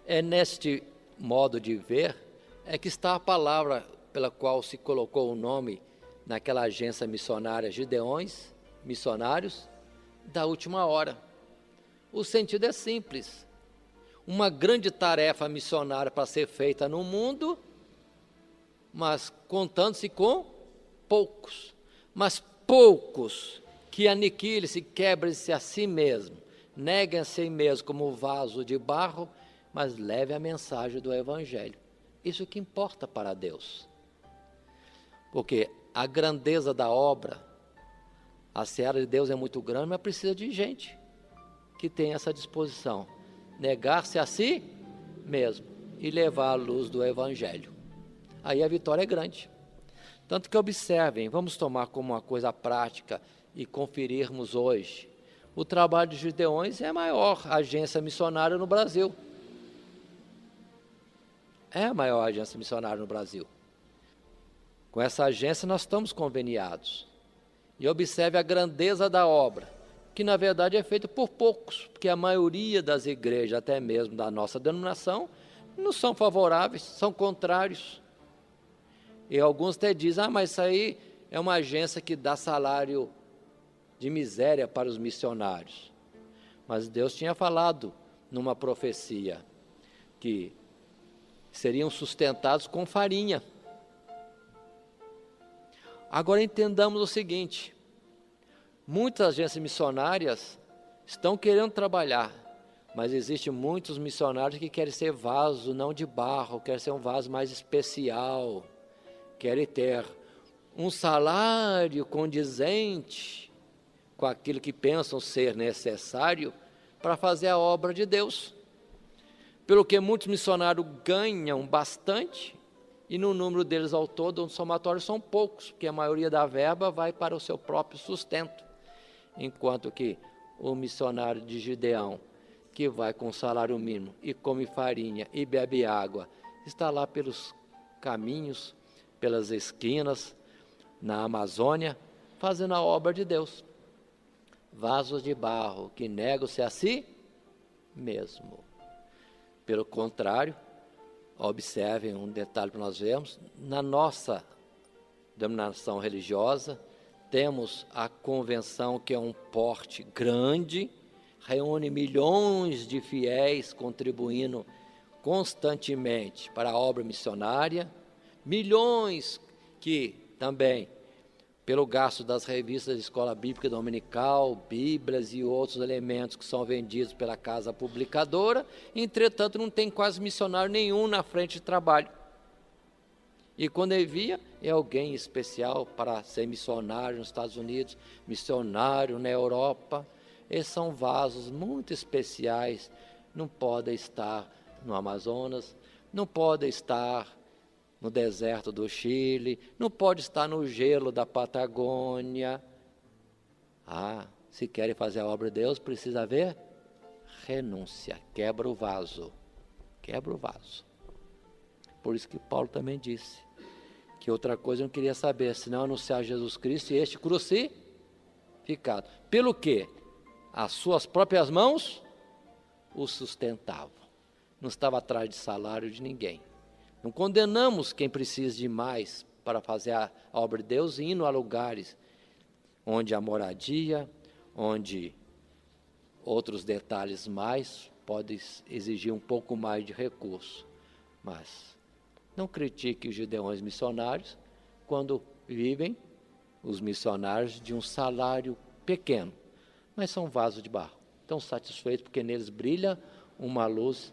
B: É neste modo de ver, é que está a palavra pela qual se colocou o nome naquela agência missionária Gideões, missionários da última hora. O sentido é simples. Uma grande tarefa missionária para ser feita no mundo, mas contando-se com poucos. Mas poucos que aniquilem-se, quebrem-se a si mesmo, neguem a si mesmo como vaso de barro, mas leve a mensagem do Evangelho. Isso que importa para Deus. Porque a grandeza da obra, a seara de Deus é muito grande, mas precisa de gente que tem essa disposição. Negar-se a si mesmo e levar a luz do Evangelho. Aí a vitória é grande. Tanto que observem, vamos tomar como uma coisa prática e conferirmos hoje. O trabalho de Gideões é a maior agência missionária no Brasil. É a maior agência missionária no Brasil. Com essa agência nós estamos conveniados. E observe a grandeza da obra, que na verdade é feita por poucos, porque a maioria das igrejas, até mesmo da nossa denominação, não são favoráveis, são contrários. E alguns até dizem, mas isso aí é uma agência que dá salário de miséria para os missionários. Mas Deus tinha falado numa profecia que seriam sustentados com farinha. Agora entendamos o seguinte, muitas agências missionárias estão querendo trabalhar, mas existem muitos missionários que querem ser vaso, não de barro, querem ser um vaso mais especial, querem ter um salário condizente com aquilo que pensam ser necessário para fazer a obra de Deus. Pelo que muitos missionários ganham bastante, e no número deles ao todo, no somatório, são poucos, porque a maioria da verba vai para o seu próprio sustento. Enquanto que o missionário de Gideão, que vai com salário mínimo e come farinha e bebe água, está lá pelos caminhos, pelas esquinas, na Amazônia, fazendo a obra de Deus. Vasos de barro que negam-se a si mesmo. Pelo contrário, observem um detalhe que nós vemos, na nossa denominação religiosa, temos a convenção que é um porte grande, reúne milhões de fiéis contribuindo constantemente para a obra missionária, milhões que também, pelo gasto das revistas de escola bíblica dominical, bíblias e outros elementos que são vendidos pela casa publicadora, entretanto não tem quase missionário nenhum na frente de trabalho. E quando envia, é alguém especial para ser missionário nos Estados Unidos, missionário na Europa. Esses são vasos muito especiais, não podem estar no Amazonas, não podem estar no deserto do Chile, não pode estar no gelo da Patagônia. Se querem fazer a obra de Deus, precisa haver renúncia, quebra o vaso. Por isso que Paulo também disse, que outra coisa eu não queria saber, senão anunciar Jesus Cristo e este crucificado. Pelo que? As suas próprias mãos o sustentavam. Não estava atrás de salário de ninguém. Não condenamos quem precisa de mais para fazer a obra de Deus, indo a lugares onde a moradia, onde outros detalhes mais podem exigir um pouco mais de recurso. Mas não critique os gideões missionários quando vivem os missionários de um salário pequeno, mas são vasos de barro. Estão satisfeitos porque neles brilha uma luz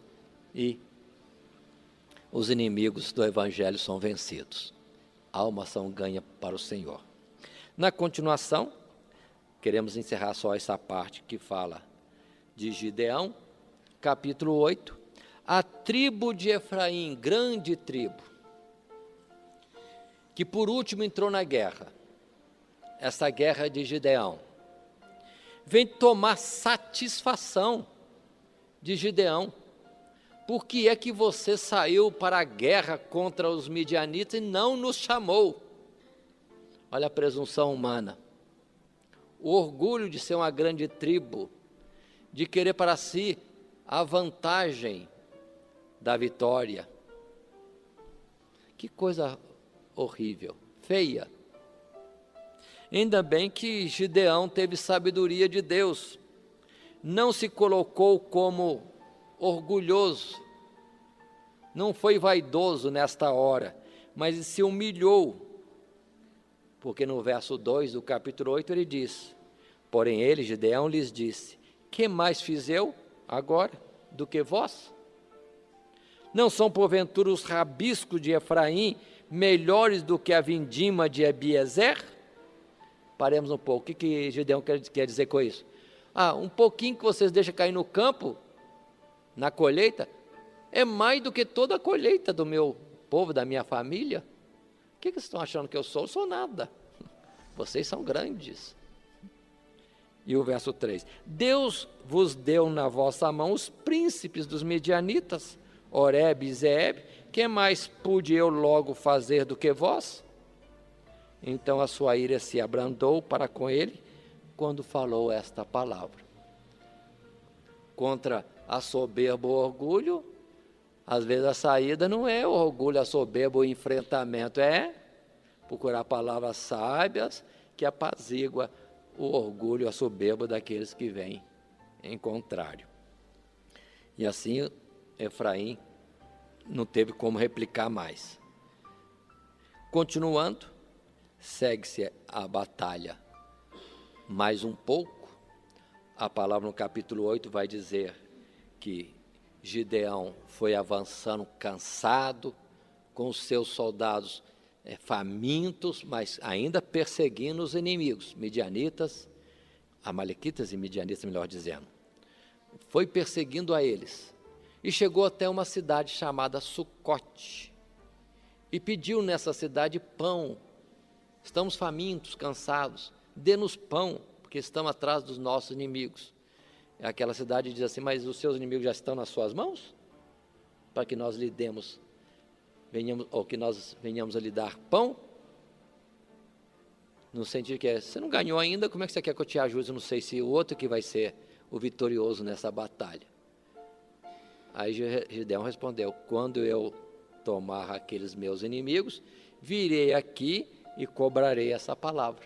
B: e os inimigos do Evangelho são vencidos. Almas são ganhas para o Senhor. Na continuação, queremos encerrar só essa parte que fala de Gideão, capítulo 8, a tribo de Efraim, grande tribo, que por último entrou na guerra, essa guerra de Gideão, vem tomar satisfação de Gideão. Por que é que você saiu para a guerra contra os midianitas e não nos chamou? Olha a presunção humana. O orgulho de ser uma grande tribo, de querer para si a vantagem da vitória. Que coisa horrível, feia. Ainda bem que Gideão teve sabedoria de Deus. Não se colocou como orgulhoso, não foi vaidoso nesta hora, mas se humilhou, porque no verso 2 do capítulo 8 ele diz, porém ele, Gideão, lhes disse, que mais fiz eu agora do que vós? Não são porventura os rabiscos de Efraim melhores do que a vindima de Abiezer? Paremos um pouco, o que Gideão quer dizer com isso? Um pouquinho que vocês deixam cair no campo, na colheita, é mais do que toda a colheita do meu povo, da minha família. O que vocês estão achando que eu sou? Eu sou nada. Vocês são grandes. E o verso 3, Deus vos deu na vossa mão os príncipes dos midianitas, Oreb e Zeeb, que mais pude eu logo fazer do que vós? Então a sua ira se abrandou para com ele, quando falou esta palavra. Contra a soberba, o orgulho, às vezes a saída não é o orgulho, a soberba, o enfrentamento, é procurar palavras sábias que apazigua o orgulho, a soberba daqueles que vêm em contrário. E assim Efraim não teve como replicar mais. Continuando, segue-se a batalha mais um pouco. A palavra no capítulo 8 vai dizer que Gideão foi avançando cansado, com os seus soldados famintos, mas ainda perseguindo os inimigos, midianitas, amalequitas e midianitas, melhor dizendo. Foi perseguindo a eles e chegou até uma cidade chamada Sucote e pediu nessa cidade pão. Estamos famintos, cansados, dê-nos pão, porque estamos atrás dos nossos inimigos. Aquela cidade diz assim: mas os seus inimigos já estão nas suas mãos? Para que nós lhe demos, ou que nós venhamos a lhe dar pão? No sentido que você não ganhou ainda, como é que você quer que eu te ajude? Eu não sei se o outro que vai ser o vitorioso nessa batalha. Aí Gideão respondeu: quando eu tomar aqueles meus inimigos, virei aqui e cobrarei essa palavra.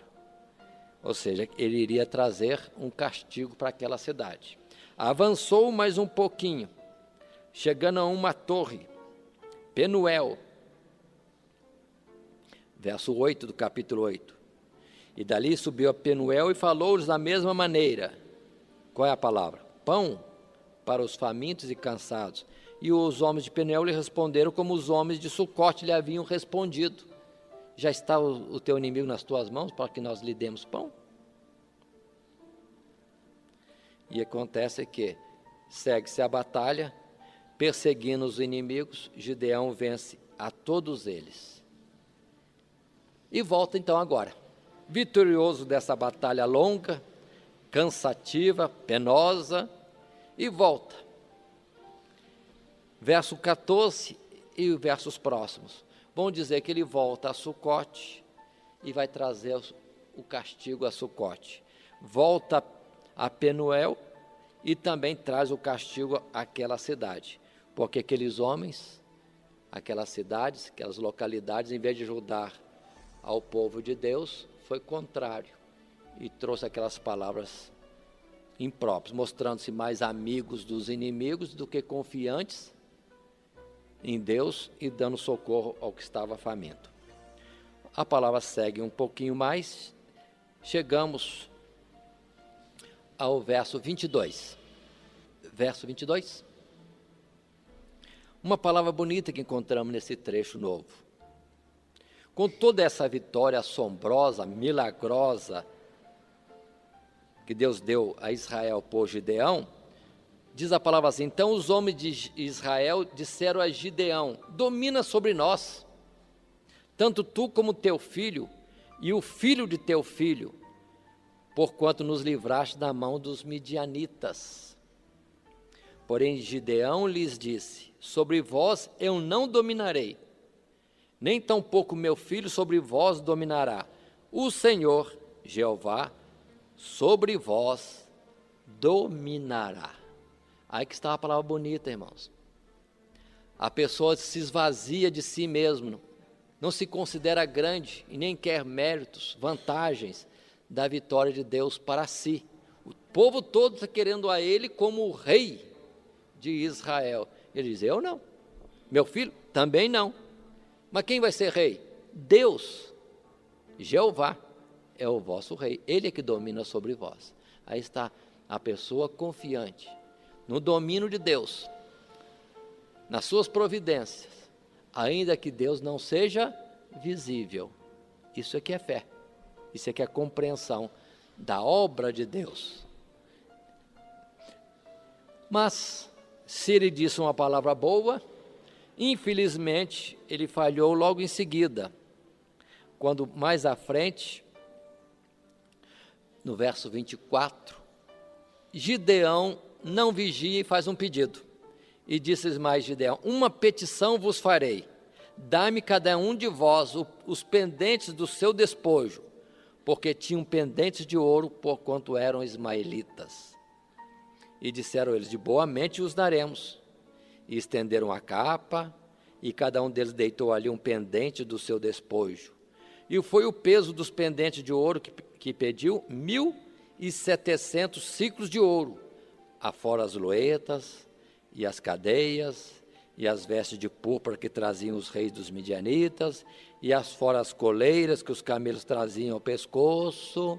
B: Ou seja, ele iria trazer um castigo para aquela cidade. Avançou mais um pouquinho, chegando a uma torre, Penuel, verso 8 do capítulo 8. E dali subiu a Penuel e falou-lhes da mesma maneira. Qual é a palavra? Pão para os famintos e cansados. E os homens de Penuel lhe responderam como os homens de Sucote lhe haviam respondido: já está o teu inimigo nas tuas mãos para que nós lhe demos pão? E acontece que segue-se a batalha, perseguindo os inimigos, Gideão vence a todos eles. E volta então agora, vitorioso dessa batalha longa, cansativa, penosa, e volta. Verso 14 e os versos próximos vão dizer que ele volta a Sucote e vai trazer o castigo a Sucote. Volta a Penuel e também traz o castigo àquela cidade, porque aqueles homens, aquelas cidades, aquelas localidades, em vez de ajudar ao povo de Deus, foi contrário e trouxe aquelas palavras impróprias, mostrando-se mais amigos dos inimigos do que confiantes em Deus e dando socorro ao que estava faminto. A palavra segue um pouquinho mais, chegamos ao verso 22. Verso 22. Uma palavra bonita que encontramos nesse trecho novo. Com toda essa vitória assombrosa, milagrosa, que Deus deu a Israel por Gideão, diz a palavra assim: então os homens de Israel disseram a Gideão: domina sobre nós, tanto tu como teu filho e o filho de teu filho, porquanto nos livraste da mão dos midianitas. Porém Gideão lhes disse: sobre vós eu não dominarei, nem tampouco meu filho sobre vós dominará. O Senhor, Jeová, sobre vós dominará. Aí que está a palavra bonita, irmãos. A pessoa se esvazia de si mesmo, não se considera grande e nem quer méritos, vantagens da vitória de Deus para si. O povo todo está querendo a ele como o rei de Israel. Ele diz: eu não, meu filho também não. Mas quem vai ser rei? Deus, Jeová, é o vosso rei, ele é que domina sobre vós. Aí está a pessoa confiante no domínio de Deus, nas suas providências, ainda que Deus não seja visível. Isso é que é fé, isso é que é compreensão da obra de Deus. Mas se ele disse uma palavra boa, infelizmente ele falhou logo em seguida, quando mais à frente, no verso 24, Gideão não vigia e faz um pedido. E disse mais Gideão: uma petição vos farei, dá-me cada um de vós os pendentes do seu despojo, porque tinham pendentes de ouro, porquanto eram ismaelitas. E disseram eles: de boa mente os daremos. E estenderam a capa, e cada um deles deitou ali um pendente do seu despojo. e foi o peso dos pendentes de ouro que pediu 1.700 ciclos de ouro, afora as loetas e as cadeias, e as vestes de púrpura que traziam os reis dos midianitas, e fora as coleiras que os camelos traziam ao pescoço.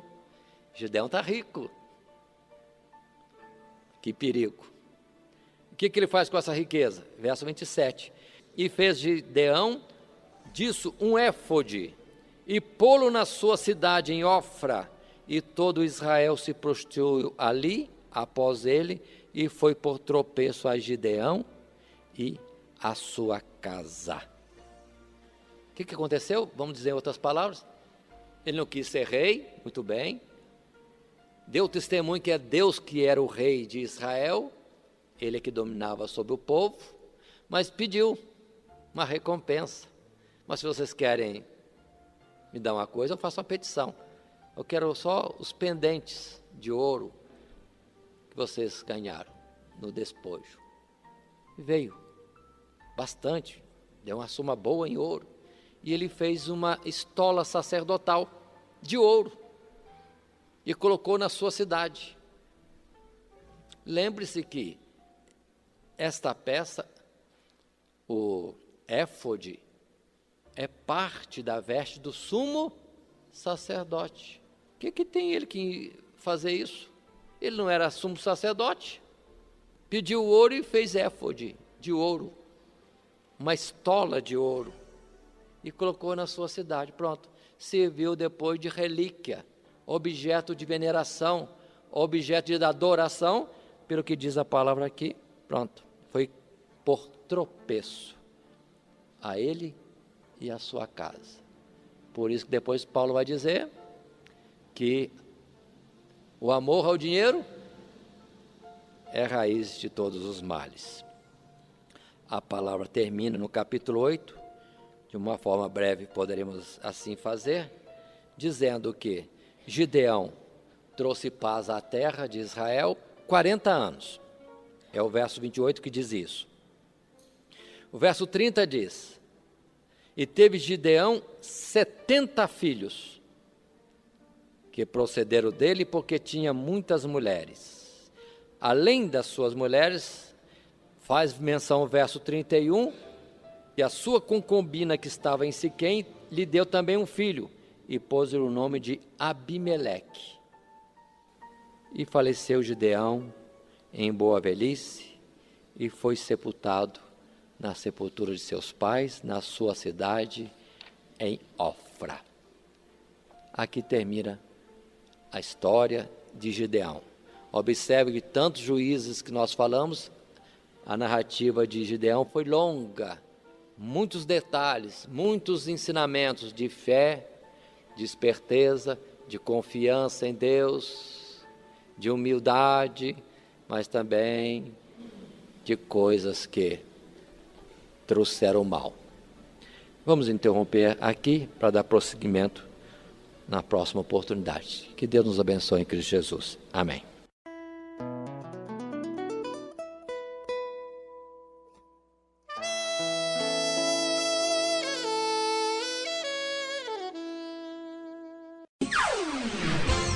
B: Gideão está rico. Que perigo. O que ele faz com essa riqueza? Verso 27. E fez Gideão disso um éfode, e pô-lo na sua cidade em Ofra, e todo Israel se prostrou ali após ele, e foi por tropeço a Gideão e a sua casa. O que aconteceu? Vamos dizer em outras palavras. Ele não quis ser rei, muito bem. Deu testemunho que é Deus que era o rei de Israel, ele é que dominava sobre o povo, mas pediu uma recompensa. Mas se vocês querem me dar uma coisa, eu faço uma petição. Eu quero só os pendentes de ouro que vocês ganharam no despojo. E veio bastante, deu uma soma boa em ouro. E ele fez uma estola sacerdotal de ouro e colocou na sua cidade. Lembre-se que esta peça, o éfode, é parte da veste do sumo sacerdote. O que tem ele que fazer isso? Ele não era sumo sacerdote. Pediu ouro e fez éfode de ouro, uma estola de ouro, e colocou na sua cidade. Pronto, serviu depois de relíquia, objeto de veneração, objeto de adoração, pelo que diz a palavra aqui. Pronto, foi por tropeço a ele e a sua casa. Por isso que depois Paulo vai dizer que o amor ao dinheiro é raiz de todos os males. A palavra termina no capítulo 8, de uma forma breve poderemos assim fazer, dizendo que Gideão trouxe paz à terra de Israel 40 anos. É o verso 28 que diz isso. O verso 30 diz: e teve Gideão 70 filhos, que procederam dele porque tinha muitas mulheres. Além das suas mulheres, faz menção o verso 31, e a sua concubina que estava em Siquém lhe deu também um filho, e pôs-lhe o nome de Abimeleque. E faleceu Gideão em boa velhice, e foi sepultado na sepultura de seus pais, na sua cidade, em Ofra. Aqui termina a história de Gideão. Observe que tantos juízes que nós falamos, a narrativa de Gideão foi longa, muitos detalhes, muitos ensinamentos de fé, de esperteza, de confiança em Deus, de humildade, mas também de coisas que trouxeram mal. Vamos interromper aqui para dar prosseguimento na próxima oportunidade. Que Deus nos abençoe em Cristo Jesus. Amém.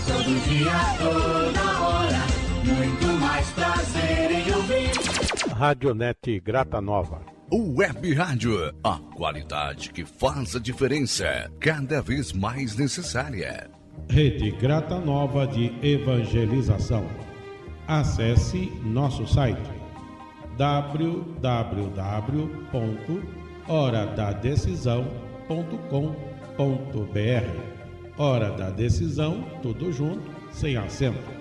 C: Todo dia, toda hora, muito mais prazer em ouvir.
A: Radionete Grata Nova.
D: O Web Rádio, a qualidade que faz a diferença, cada vez mais necessária.
E: Rede Grata Nova de Evangelização. Acesse nosso site www.horadadecisão.com.br. Hora da Decisão, tudo junto, sem acento.